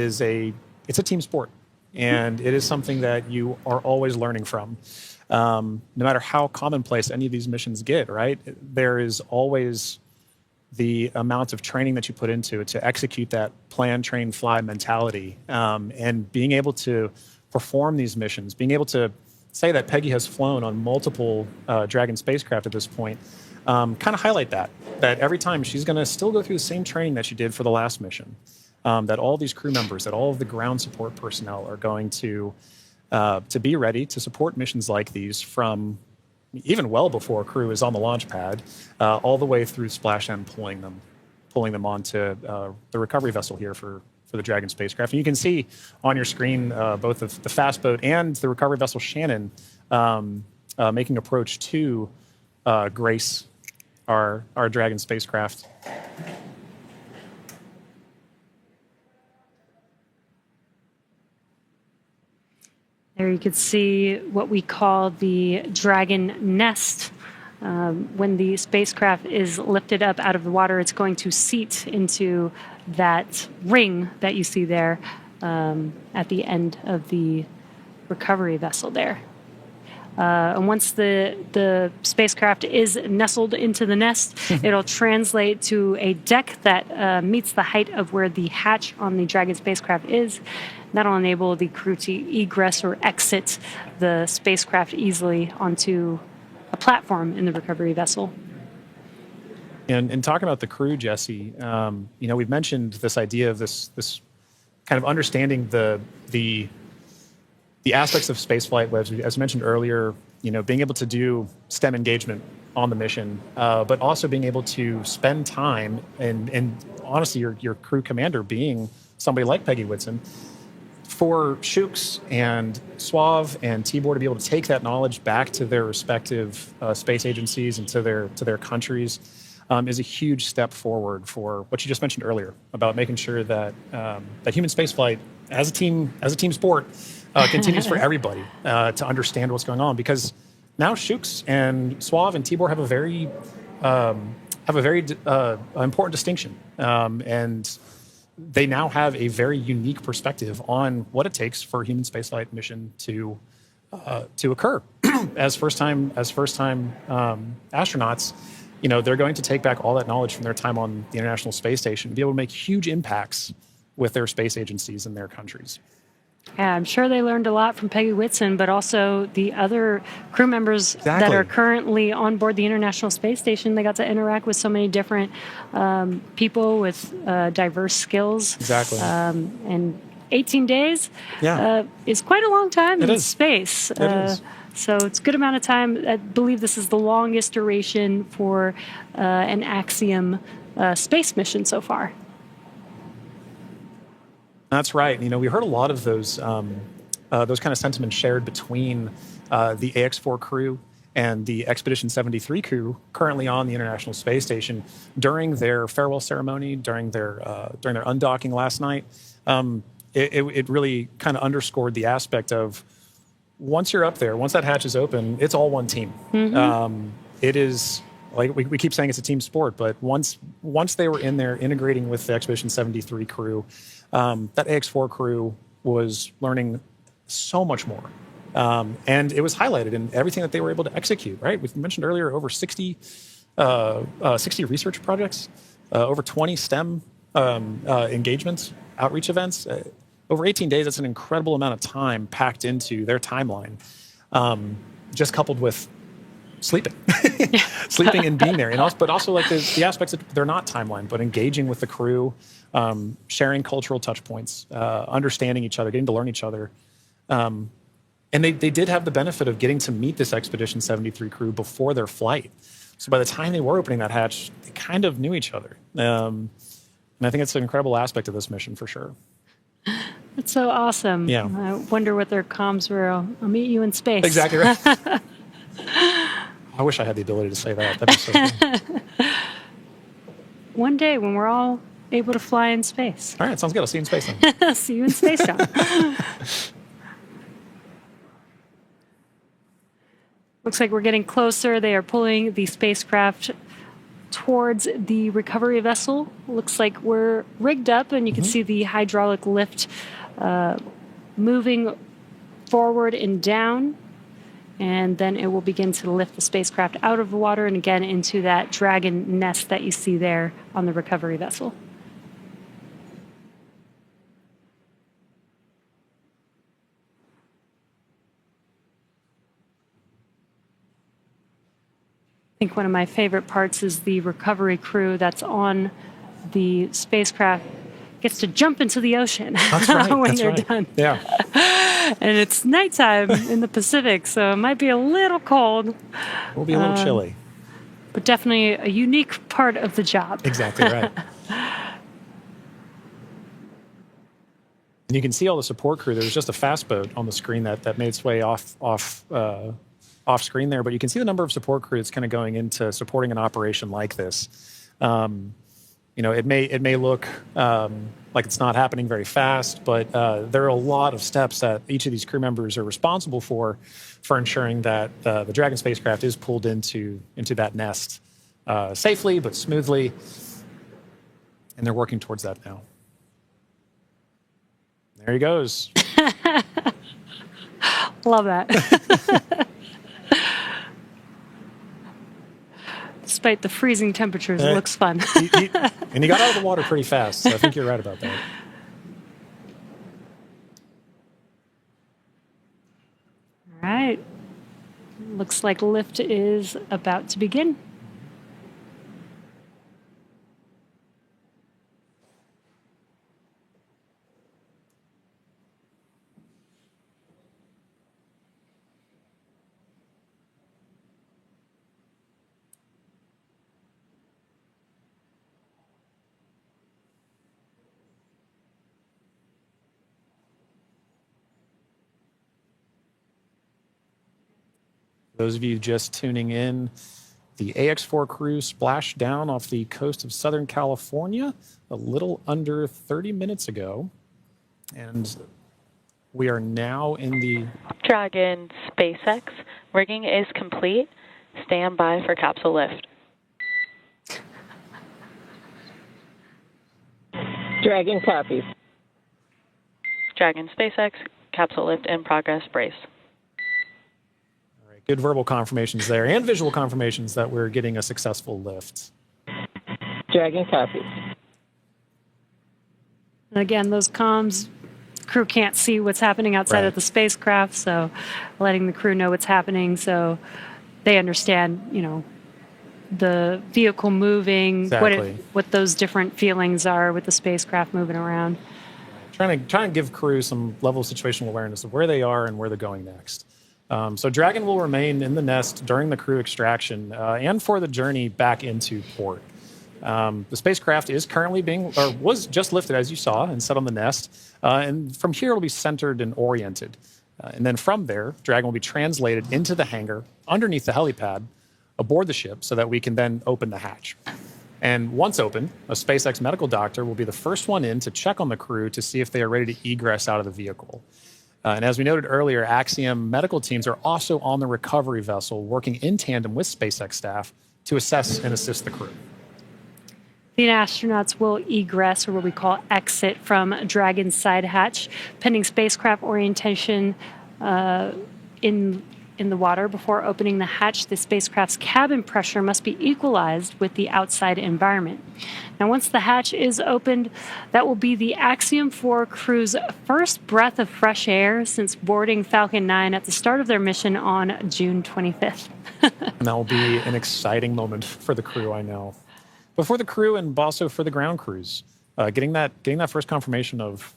it's a team sport, and it is something that you are always learning from. No matter how commonplace any of these missions get, right? There is always the amount of training that you put into it to execute that plan, train, fly mentality, and being able to perform these missions, being able to say that Peggy has flown on multiple Dragon spacecraft at this point, kind of highlight that every time she's going to still go through the same training that she did for the last mission, that all these crew members, that all of the ground support personnel are going to be ready to support missions like these from even well before crew is on the launch pad, all the way through splashdown, pulling them onto the recovery vessel here for the Dragon spacecraft. And you can see on your screen both the fast boat and the recovery vessel Shannon making approach to Grace, our Dragon spacecraft. There you could see what we call the Dragon nest. When the spacecraft is lifted up out of the water, it's going to seat into that ring that you see there at the end of the recovery vessel there. And once the spacecraft is nestled into the nest, it'll translate to a deck that meets the height of where the hatch on the Dragon spacecraft is. That'll enable the crew to egress or exit the spacecraft easily onto a platform in the recovery vessel. And talking about the crew, Jesse, we've mentioned this idea of this kind of understanding the aspects of spaceflight, as mentioned earlier, being able to do STEM engagement on the mission, but also being able to spend time and honestly, your crew commander being somebody like Peggy Whitson, for Shooks and Suave and Tibor to be able to take that knowledge back to their respective space agencies and to their countries is a huge step forward for what you just mentioned earlier about making sure that that human spaceflight as a team sport continues for everybody to understand what's going on, because now Shooks and Suave and Tibor have a very important distinction, and they now have a very unique perspective on what it takes for a human spaceflight mission to occur. as first time astronauts, they're going to take back all that knowledge from their time on the International Space Station and be able to make huge impacts with their space agencies and their countries. Yeah, I'm sure they learned a lot from Peggy Whitson, but also the other crew members that Exactly. are currently on board the International Space Station. They got to interact with so many different people with diverse skills. Exactly. And 18 days Yeah. is quite a long time It in is. space. It is. So it's a good amount of time. I believe this is the longest duration for an Axiom space mission so far. That's right. We heard a lot of those kind of sentiments shared between the AX-4 crew and the Expedition 73 crew currently on the International Space Station during their farewell ceremony, during their undocking last night. It really kind of underscored the aspect of once you're up there, once that hatch is open, it's all one team. Mm-hmm. It is. Like we keep saying, it's a team sport, but once they were in there integrating with the Expedition 73 crew, that AX-4 crew was learning so much more. And it was highlighted in everything that they were able to execute, right? We mentioned earlier over 60 research projects, over 20 STEM engagements, outreach events. Over 18 days, that's an incredible amount of time packed into their timeline, just coupled with sleeping, sleeping and being there, and also, but also like the aspects that they're not timeline, but engaging with the crew, sharing cultural touch points, understanding each other, getting to learn each other. And they did have the benefit of getting to meet this Expedition 73 crew before their flight. So by the time they were opening that hatch, they kind of knew each other. And I think it's an incredible aspect of this mission for sure. That's so awesome. Yeah. I wonder what their comms were. I'll meet you in space. Exactly right. I wish I had the ability to say that. That'd be so cool. One day when we're all able to fly in space. All right, sounds good. I'll see you in space then. See you in space, John. Looks like we're getting closer. They are pulling the spacecraft towards the recovery vessel. Looks like we're rigged up, and you can see the hydraulic lift moving forward and down. And then it will begin to lift the spacecraft out of the water and again into that Dragon nest that you see there on the recovery vessel. I think one of my favorite parts is the recovery crew that's on the spacecraft gets to jump into the ocean That's right. when That's they're right. done. Yeah. And it's nighttime in the Pacific, so it might be a little cold, We'll be a little chilly. but definitely a unique part of the job. Exactly right. And you can see all the support crew. There was just a fast boat on the screen that made its way off screen there, but you can see the number of support crew that's kind of going into supporting an operation like this. It may look like it's not happening very fast, but there are a lot of steps that each of these crew members are responsible for ensuring that the Dragon spacecraft is pulled into that nest safely but smoothly, and they're working towards that now. There he goes. Love that. Despite the freezing temperatures, it looks fun. And he got out of the water pretty fast, so I think you're right about that. All right. Looks like lift is about to begin. Those of you just tuning in, the AX-4 crew splashed down off the coast of Southern California a little under 30 minutes ago. And we are now in the Dragon SpaceX. Rigging is complete. Stand by for capsule lift. Dragon copies. Dragon SpaceX. Capsule lift in progress. Brace. good verbal confirmations there and visual confirmations that we're getting a successful lift. Dragon copies. And again, those comms, crew can't see what's happening outside Right. of the spacecraft, so letting the crew know what's happening so they understand, you know, the vehicle moving, Exactly. what those different feelings are with the spacecraft moving around. Trying to give crew some level of situational awareness of where they are and where they're going next. So Dragon will remain in the nest during the crew extraction and for the journey back into port. The spacecraft is currently was just lifted, as you saw, and set on the nest. And from here, it'll be centered and oriented. And then from there, Dragon will be translated into the hangar underneath the helipad aboard the ship so that we can then open the hatch. And once open, a SpaceX medical doctor will be the first one in to check on the crew to see if they are ready to egress out of the vehicle. And as we noted earlier, Axiom medical teams are also on the recovery vessel working in tandem with SpaceX staff to assess and assist the crew. The astronauts will egress, or what we call exit, from Dragon's side hatch, pending spacecraft orientation in in the water before opening the hatch. The spacecraft's cabin pressure must be equalized with the outside environment. Now, once the hatch is opened, that will be the Axiom-4 crew's first breath of fresh air since boarding Falcon 9 at the start of their mission on June 25th. And that will be an exciting moment for the crew, I know. But for the crew and also for the ground crews, getting that first confirmation of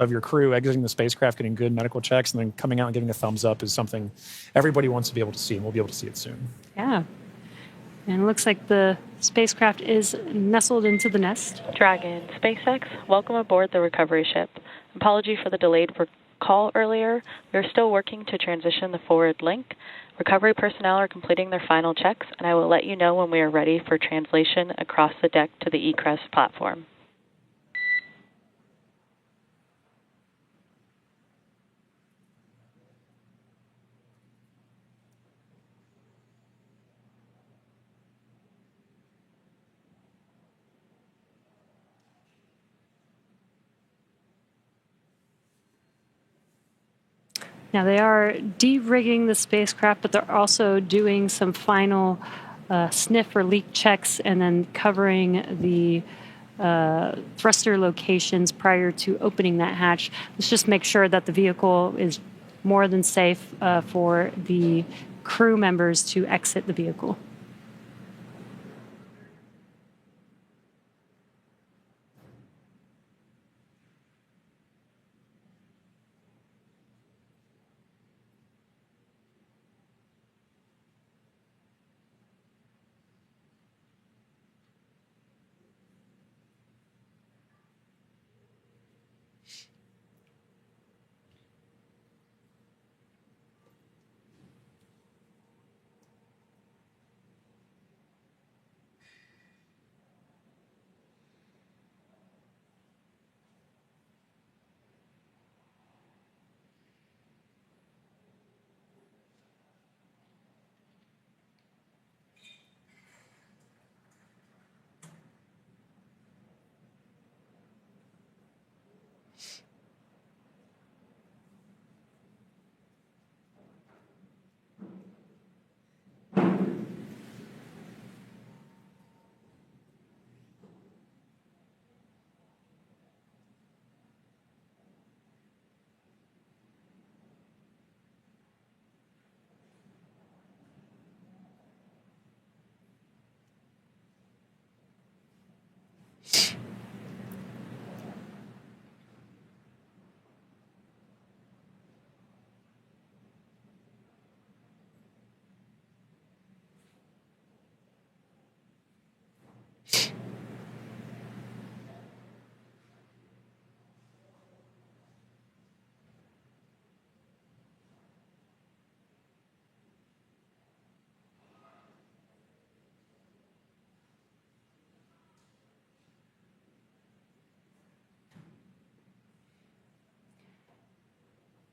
your crew exiting the spacecraft, getting good medical checks, and then coming out and giving a thumbs up is something everybody wants to be able to see, and we'll be able to see it soon. Yeah. And it looks like the spacecraft is nestled into the nest. Dragon, SpaceX, welcome aboard the recovery ship. Apology for the delayed call earlier. We are still working to transition the forward link. Recovery personnel are completing their final checks, and I will let you know when we are ready for translation across the deck to the egress platform. Now, they are de-rigging the spacecraft, but they're also doing some final sniff or leak checks and then covering the thruster locations prior to opening that hatch. Let's just make sure that the vehicle is more than safe for the crew members to exit the vehicle.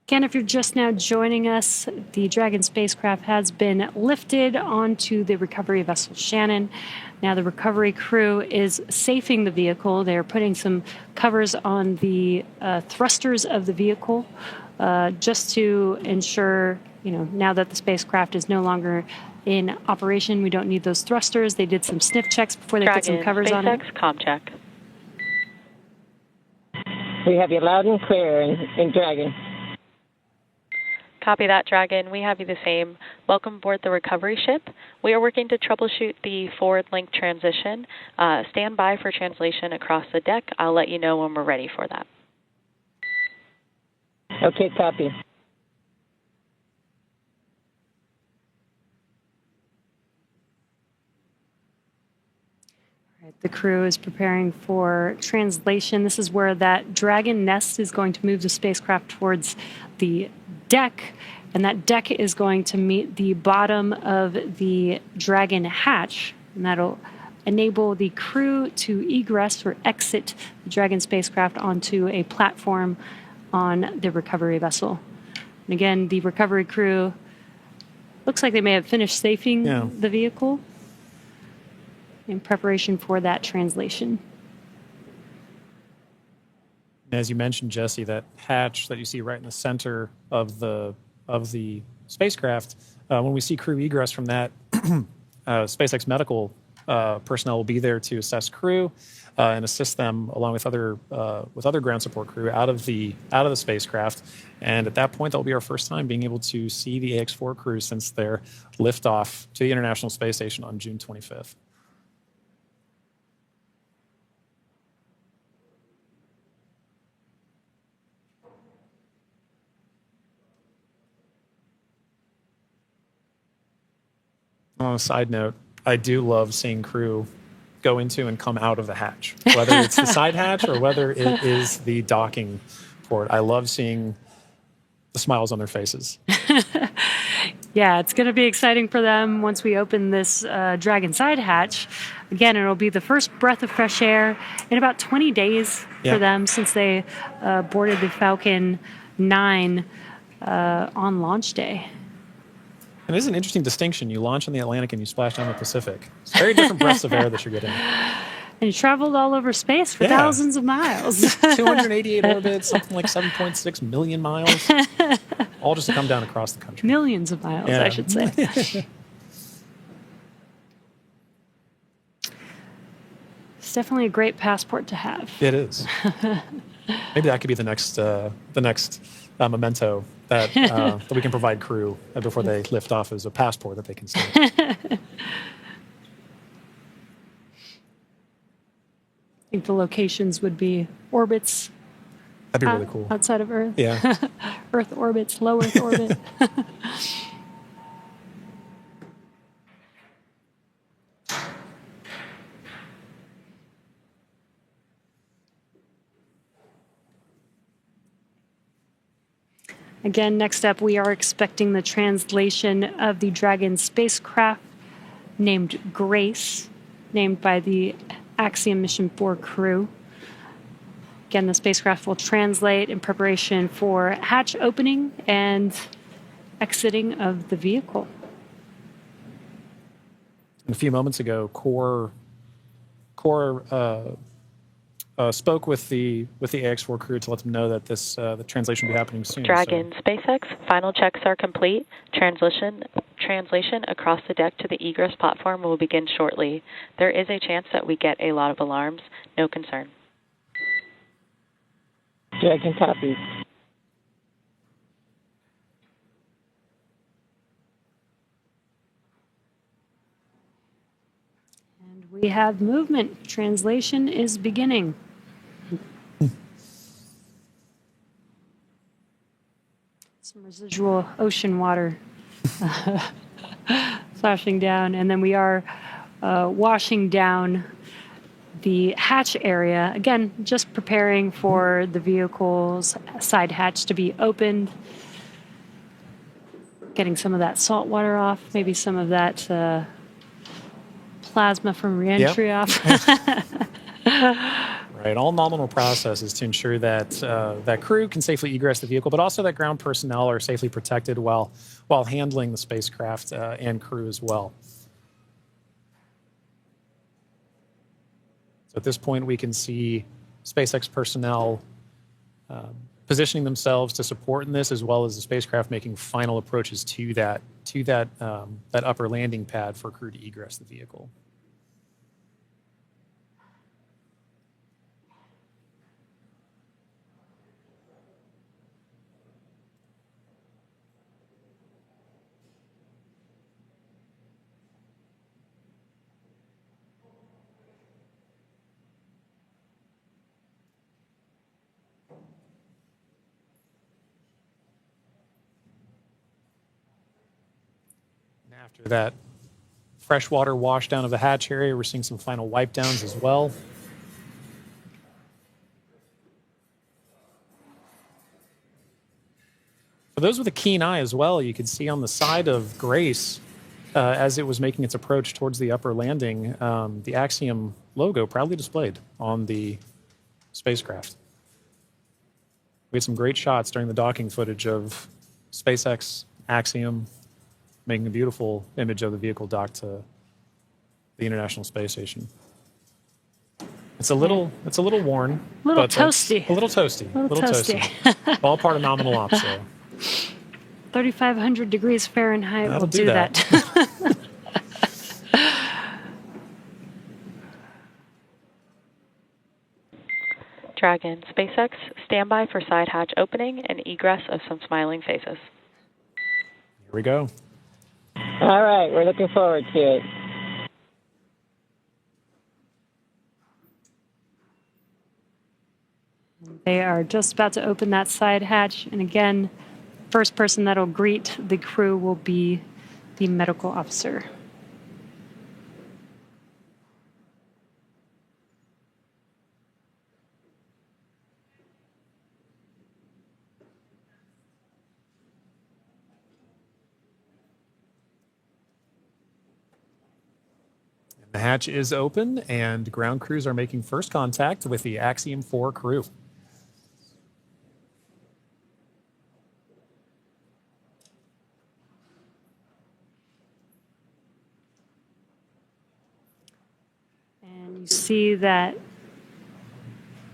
Again, if you're just now joining us, the Dragon spacecraft has been lifted onto the recovery vessel Shannon. Now the recovery crew is safing the vehicle. They're putting some covers on the thrusters of the vehicle just to ensure, now that the spacecraft is no longer in operation, we don't need those thrusters. They did some sniff checks before they put some covers on it. SpaceX, comm check. We have you loud and clear in Dragon. Copy that, Dragon. We have you the same. Welcome aboard the recovery ship. We are working to troubleshoot the forward link transition. Stand by for translation across the deck. I'll let you know when we're ready for that. Okay, copy. The crew is preparing for translation. This is where that Dragon nest is going to move the spacecraft towards the deck, and that deck is going to meet the bottom of the Dragon hatch, and that'll enable the crew to egress or exit the Dragon spacecraft onto a platform on the recovery vessel. And again, the recovery crew looks like they may have finished safing the vehicle in preparation for that translation. As you mentioned, Jesse, that hatch that you see right in the center of the spacecraft, when we see crew egress from that, SpaceX medical personnel will be there to assess crew and assist them along with other ground support crew out of the spacecraft. And at that point, that'll be our first time being able to see the AX-4 crew since their liftoff to the International Space Station on June 25th. On a side note, I do love seeing crew go into and come out of the hatch, whether it's the side hatch or whether it is the docking port. I love seeing the smiles on their faces. Yeah, it's going to be exciting for them once we open this Dragon side hatch. Again, it'll be the first breath of fresh air in about 20 days for them since they boarded the Falcon 9 on launch day. And this is an interesting distinction. You launch on the Atlantic and you splash down the Pacific. It's very different breaths of air that you're getting. And you traveled all over space for thousands of miles. 288 orbits, something like 7.6 million miles. All just to come down across the country. Millions of miles, I should say. It's definitely a great passport to have. It is. Maybe that could be the next memento that we can provide crew before they lift off as a passport that they can see. I think the locations would be orbits. That'd be really cool. Outside of Earth. Yeah. Earth orbits, low Earth orbit. Again, next up, we are expecting the translation of the Dragon spacecraft named Grace, named by the Axiom Mission 4 crew. Again, the spacecraft will translate in preparation for hatch opening and exiting of the vehicle. A few moments ago, Core spoke with the AX-4 crew to let them know that the translation will be happening soon. Dragon SpaceX, final checks are complete. Translation across the deck to the egress platform will begin shortly. There is a chance that we get a lot of alarms. No concern. Dragon copies. And we have movement. Translation is beginning. Some residual ocean water splashing down. And then we are washing down the hatch area. Again, just preparing for the vehicle's side hatch to be opened. Getting some of that salt water off, maybe some of that plasma from reentry off. Right, all nominal processes to ensure that that crew can safely egress the vehicle, but also that ground personnel are safely protected while handling the spacecraft and crew as well. So at this point, we can see SpaceX personnel positioning themselves to support in this, as well as the spacecraft making final approaches to that upper landing pad for crew to egress the vehicle. After that freshwater wash down of the hatch area, we're seeing some final wipe downs as well. For those with a keen eye as well, you can see on the side of Grace, as it was making its approach towards the upper landing, the Axiom logo proudly displayed on the spacecraft. We had some great shots during the docking footage of SpaceX, Axiom, making a beautiful image of the vehicle docked to the International Space Station. It's a little worn. A little toasty. A little toasty. A little toasty. All part of nominal ops, though. 3,500 degrees Fahrenheit That'll will do do that. that. Dragon, SpaceX, stand by for side hatch opening and egress of some smiling faces. Here we go. All right, we're looking forward to it. They are just about to open that side hatch. And again, first person that'll greet the crew will be the medical officer. The hatch is open, and ground crews are making first contact with the Axiom-4 crew. And you see that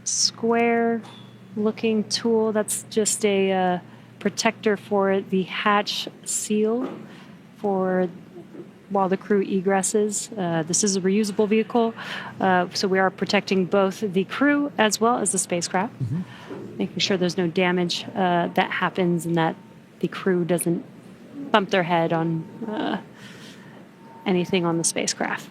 square looking tool, that's just a protector for the hatch seal for while the crew egresses. This is a reusable vehicle, so we are protecting both the crew as well as the spacecraft, making sure there's no damage that happens and that the crew doesn't bump their head on anything on the spacecraft.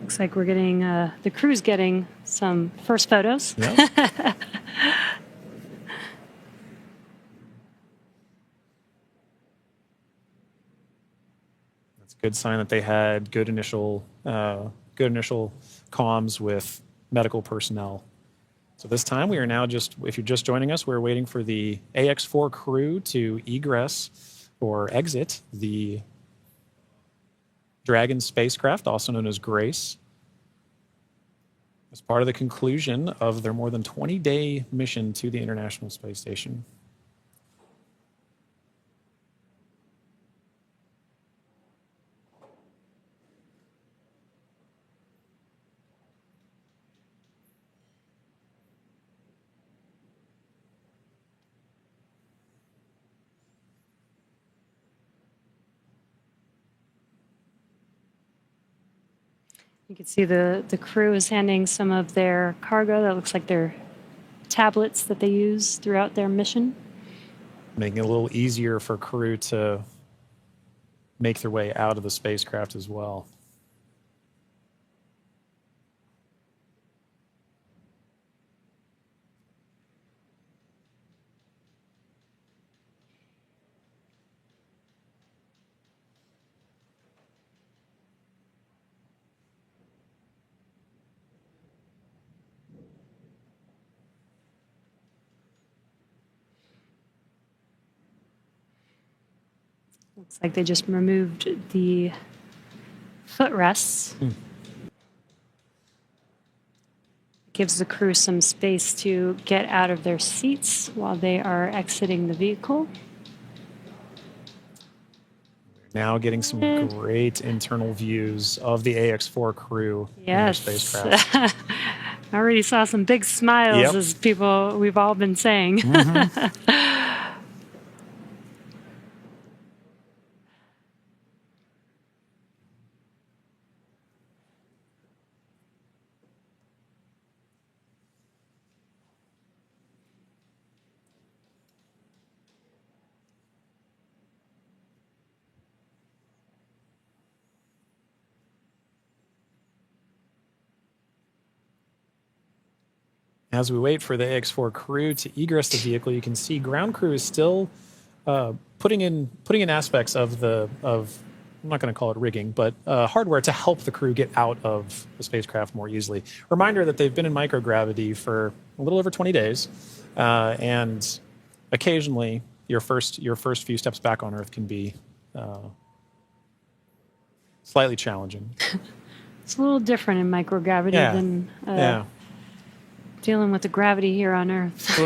Looks like we're getting, the crew's getting some first photos. Yeah. That's a good sign that they had good initial comms with medical personnel. So this time we are now just, if you're just joining us, we're waiting for the AX4 crew to egress or exit the Dragon spacecraft, also known as Grace, as part of the conclusion of their more than 20-day mission to the International Space Station. You can see the crew is handing some of their cargo. That looks like their tablets that they use throughout their mission. Making it a little easier for crew to make their way out of the spacecraft as well. Looks like they just removed the footrests. Gives the crew some space to get out of their seats while they are exiting the vehicle. Now getting some great internal views of the AX-4 crew in their Yes. spacecraft. I already saw some big smiles as people we've all been saying. As we wait for the AX-4 crew to egress the vehicle, you can see ground crew is still putting in aspects of I'm not going to call it rigging, but hardware to help the crew get out of the spacecraft more easily. Reminder that they've been in microgravity for a little over 20 days, and occasionally your first few steps back on Earth can be slightly challenging. It's a little different in microgravity than dealing with the gravity here on Earth.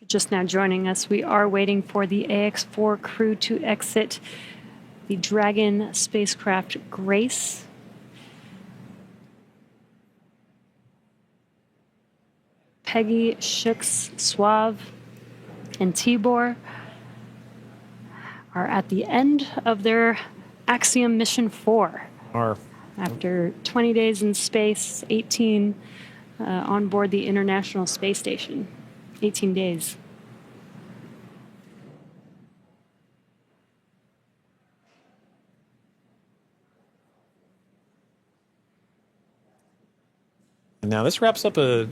Just now joining us, we are waiting for the AX-4 crew to exit the Dragon spacecraft Grace. Peggy, Shooks, Suave, and Tibor are at the end of their Axiom Mission 4. After 20 days in space, 18 on board the International Space Station. 18 days. And now this wraps up a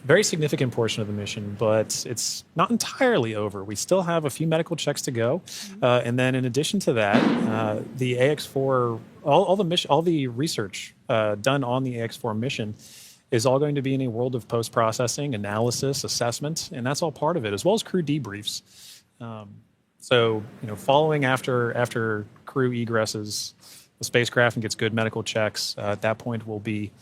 very significant portion of the mission, but it's not entirely over. We still have a few medical checks to go, and then in addition to that, the AX-4, all the research done on the AX-4 mission is all going to be in a world of post-processing, analysis, assessment, and that's all part of it, as well as crew debriefs. So, following after crew egresses the spacecraft and gets good medical checks, at that point we'll be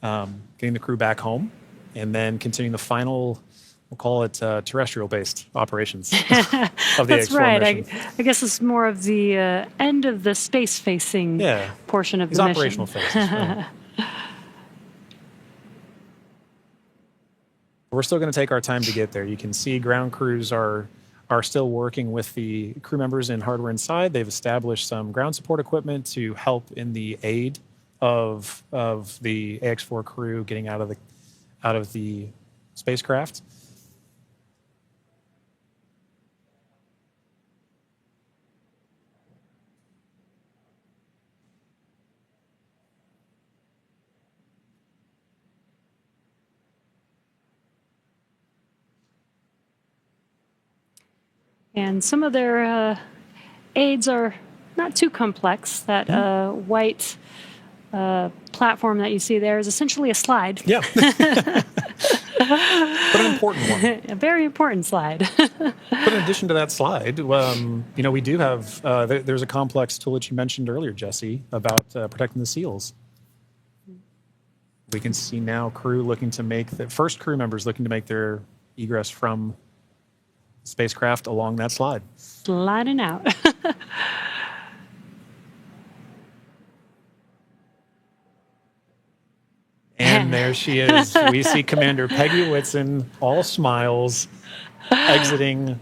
getting the crew back home, and then continuing the final, we'll call it terrestrial-based operations of the That's AX-4 right. mission. I guess it's more of the end of the space-facing portion of the mission. Operational phases. Right. We're still going to take our time to get there. You can see ground crews are still working with the crew members and hardware inside. They've established some ground support equipment to help in the aid of the AX-4 crew getting out of the spacecraft. And some of their aids are not too complex. That white platform that you see there is essentially a slide. Yeah. But an important one. A very important slide. But in addition to that slide, we do have, there's a complex tool that you mentioned earlier, Jesse, about protecting the seals. We can see now crew looking to make, the first crew members looking to make their egress from spacecraft along that slide. Sliding out. And there she is. We see Commander Peggy Whitson, all smiles, exiting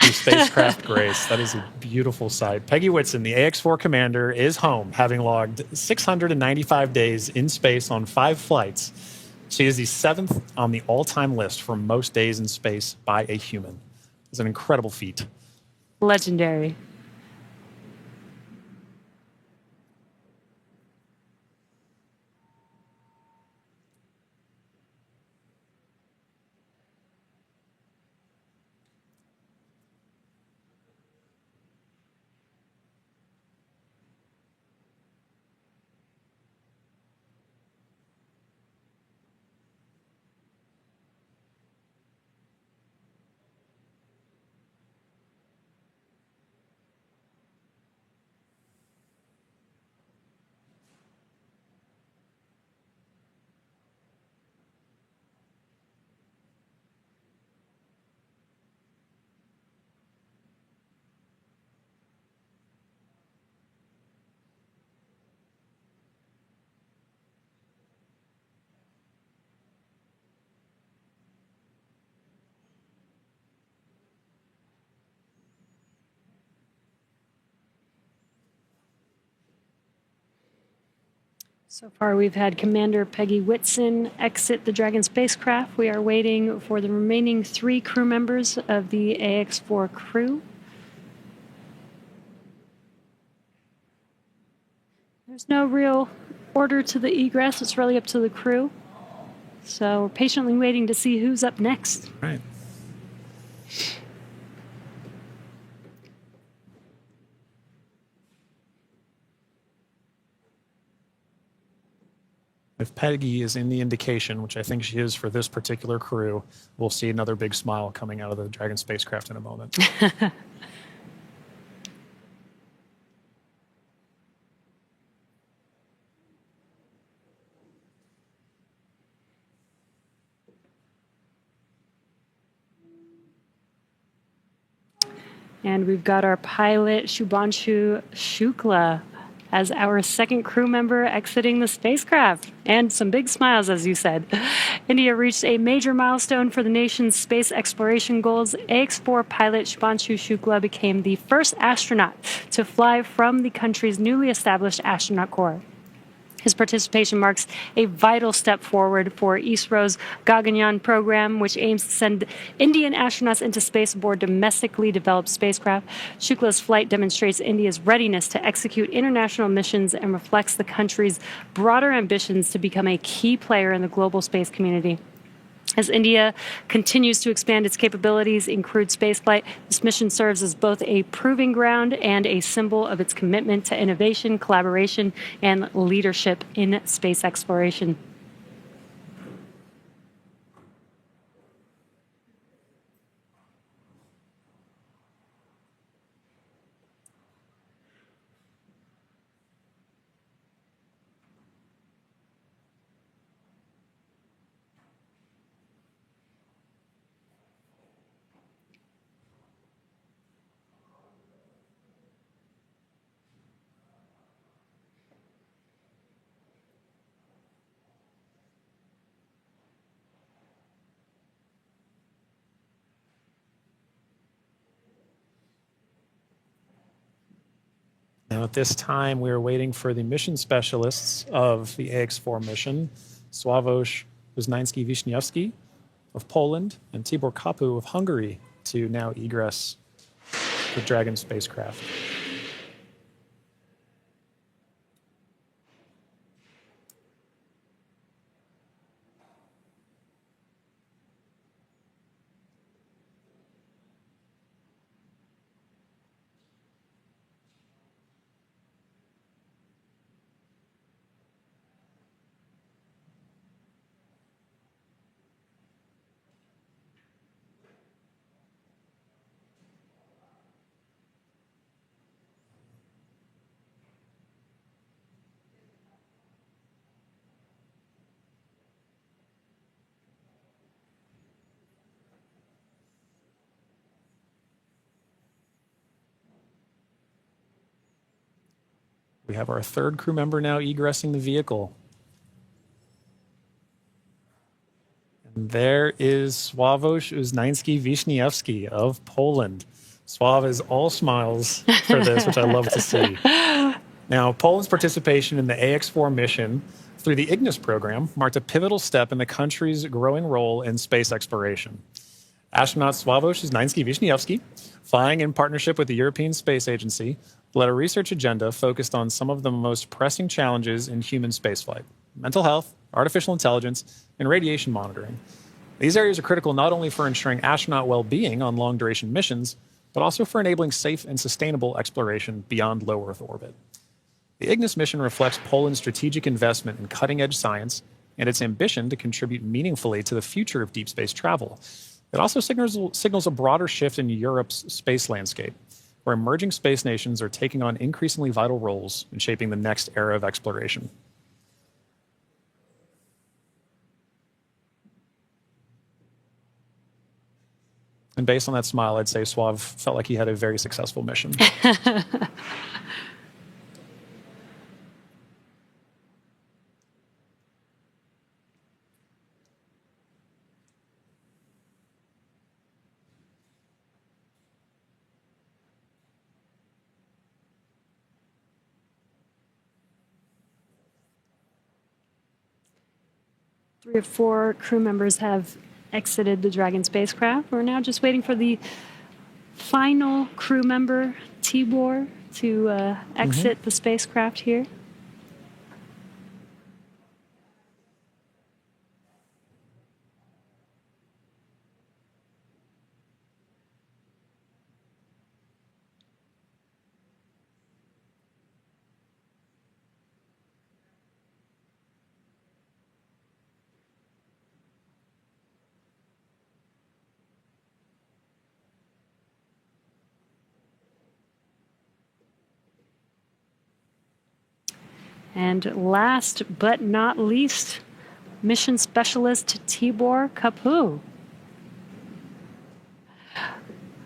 the spacecraft Grace. That is a beautiful sight. Peggy Whitson, the AX-4 commander, is home, having logged 695 days in space on 5 flights. She is the 7th on the all-time list for most days in space by a human. It's an incredible feat. Legendary. So far, we've had Commander Peggy Whitson exit the Dragon spacecraft. We are waiting for the remaining 3 crew members of the AX-4 crew. There's no real order to the egress. It's really up to the crew. So we're patiently waiting to see who's up next. Right. If Peggy is in the indication, which I think she is for this particular crew, we'll see another big smile coming out of the Dragon spacecraft in a moment. And we've got our pilot, Shubhanshu Shukla, as our 2nd crew member exiting the spacecraft. And some big smiles, as you said. India reached a major milestone for the nation's space exploration goals. AX-4 pilot Shubhanshu Shukla became the first astronaut to fly from the country's newly established astronaut corps. His participation marks a vital step forward for ISRO's Gaganyaan program, which aims to send Indian astronauts into space aboard domestically developed spacecraft. Shukla's flight demonstrates India's readiness to execute international missions and reflects the country's broader ambitions to become a key player in the global space community. As India continues to expand its capabilities in crewed spaceflight, this mission serves as both a proving ground and a symbol of its commitment to innovation, collaboration, and leadership in space exploration. Now, at this time, we are waiting for the mission specialists of the AX-4 mission, Sławomir Uznański-Wiśniewski of Poland and Tibor Kapu of Hungary, to now egress the Dragon spacecraft. We have our 3rd crew member now egressing the vehicle. And there is Sławomir Uznański-Wiśniewski of Poland. Suave is all smiles for this, which I love to see. Now, Poland's participation in the AX-4 mission through the Ignis program marked a pivotal step in the country's growing role in space exploration. Astronaut Sławomir Znański-Wiśniewski, flying in partnership with the European Space Agency, led a research agenda focused on some of the most pressing challenges in human spaceflight: mental health, artificial intelligence, and radiation monitoring. These areas are critical not only for ensuring astronaut well-being on long-duration missions, but also for enabling safe and sustainable exploration beyond low Earth orbit. The Ignis mission reflects Poland's strategic investment in cutting-edge science and its ambition to contribute meaningfully to the future of deep space travel. It also signals a broader shift in Europe's space landscape, where emerging space nations are taking on increasingly vital roles in shaping the next era of exploration. And based on that smile, I'd say Suave felt like he had a very successful mission. 3 or 4 crew members have exited the Dragon spacecraft. We're now just waiting for the final crew member, Tibor, to exit the spacecraft here. And last but not least, mission specialist Tibor Kapu.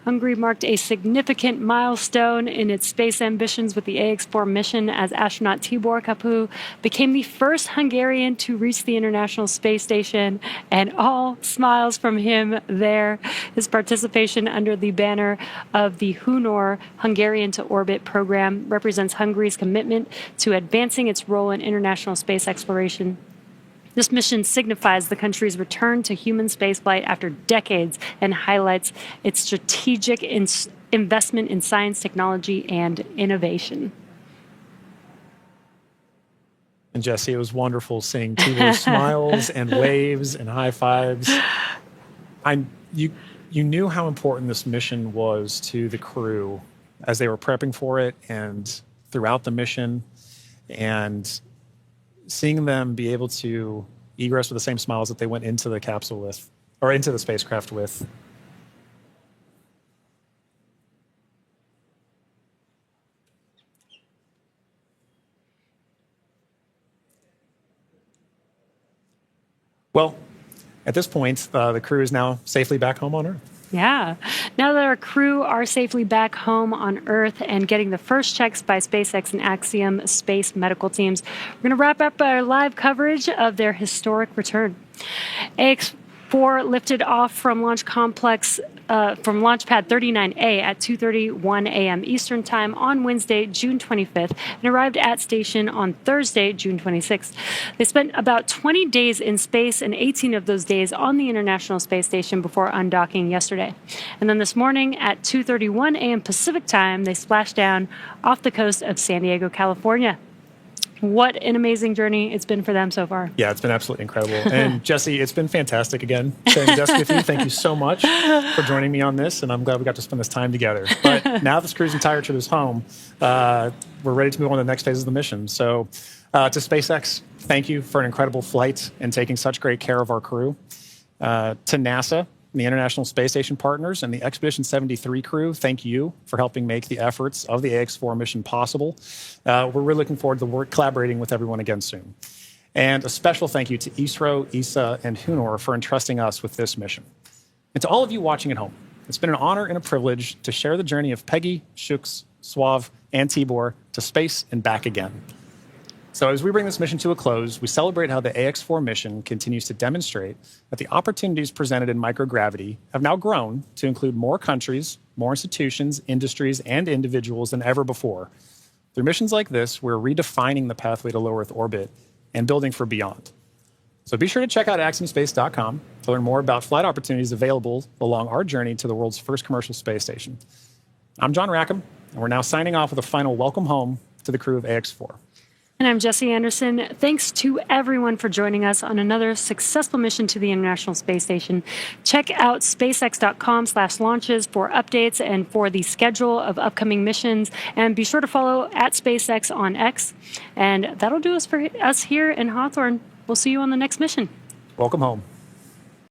Hungary marked a significant milestone in its space ambitions with the AX-4 mission as astronaut Tibor Kapu became the first Hungarian to reach the International Space Station, and all smiles from him there. His participation under the banner of the Hunor Hungarian to Orbit program represents Hungary's commitment to advancing its role in international space exploration. This mission signifies the country's return to human spaceflight after decades and highlights its strategic investment in science, technology, and innovation. And Jesse, it was wonderful seeing Tibor's smiles and waves and high fives. You knew how important this mission was to the crew as they were prepping for it and throughout the mission, and seeing them be able to egress with the same smiles that they went into the capsule with, or into the spacecraft with. Well, at this point, the crew is now safely back home on Earth. Yeah. Now that our crew are safely back home on Earth and getting the first checks by SpaceX and Axiom space medical teams, we're going to wrap up our live coverage of their historic return. AX-4 lifted off from Launch Complex from Launch Pad 39A at 2:31 a.m. Eastern Time on Wednesday, June 25th, and arrived at station on Thursday, June 26th. They spent about 20 days in space and 18 of those days on the International Space Station before undocking yesterday. And then this morning at 2:31 a.m. Pacific Time, they splashed down off the coast of San Diego, California. What an amazing journey it's been for them so far. Yeah, it's been absolutely incredible. And Jesse, it's been fantastic again sharing the desk with you. Thank you so much for joining me on this, and I'm glad we got to spend this time together. But now this crew's entire trip is home, we're ready to move on to the next phase of the mission. So to SpaceX, thank you for an incredible flight and taking such great care of our crew. To NASA, the International Space Station partners, and the Expedition 73 crew, thank you for helping make the efforts of the AX-4 mission possible. We're really looking forward to collaborating with everyone again soon. And a special thank you to ISRO, ESA, and Hunor for entrusting us with this mission. And to all of you watching at home, it's been an honor and a privilege to share the journey of Peggy, Shooks, Suave, and Tibor to space and back again. So as we bring this mission to a close, we celebrate how the AX-4 mission continues to demonstrate that the opportunities presented in microgravity have now grown to include more countries, more institutions, industries, and individuals than ever before. Through missions like this, we're redefining the pathway to low Earth orbit and building for beyond. So be sure to check out axiomspace.com to learn more about flight opportunities available along our journey to the world's first commercial space station. I'm John Rackham, and we're now signing off with a final welcome home to the crew of AX-4. And I'm Jesse Anderson. Thanks to everyone for joining us on another successful mission to the International Space Station. Check out spacex.com/launches for updates and for the schedule of upcoming missions. And be sure to follow at SpaceX on X. And that'll do us for us here in Hawthorne. We'll see you on the next mission. Welcome home.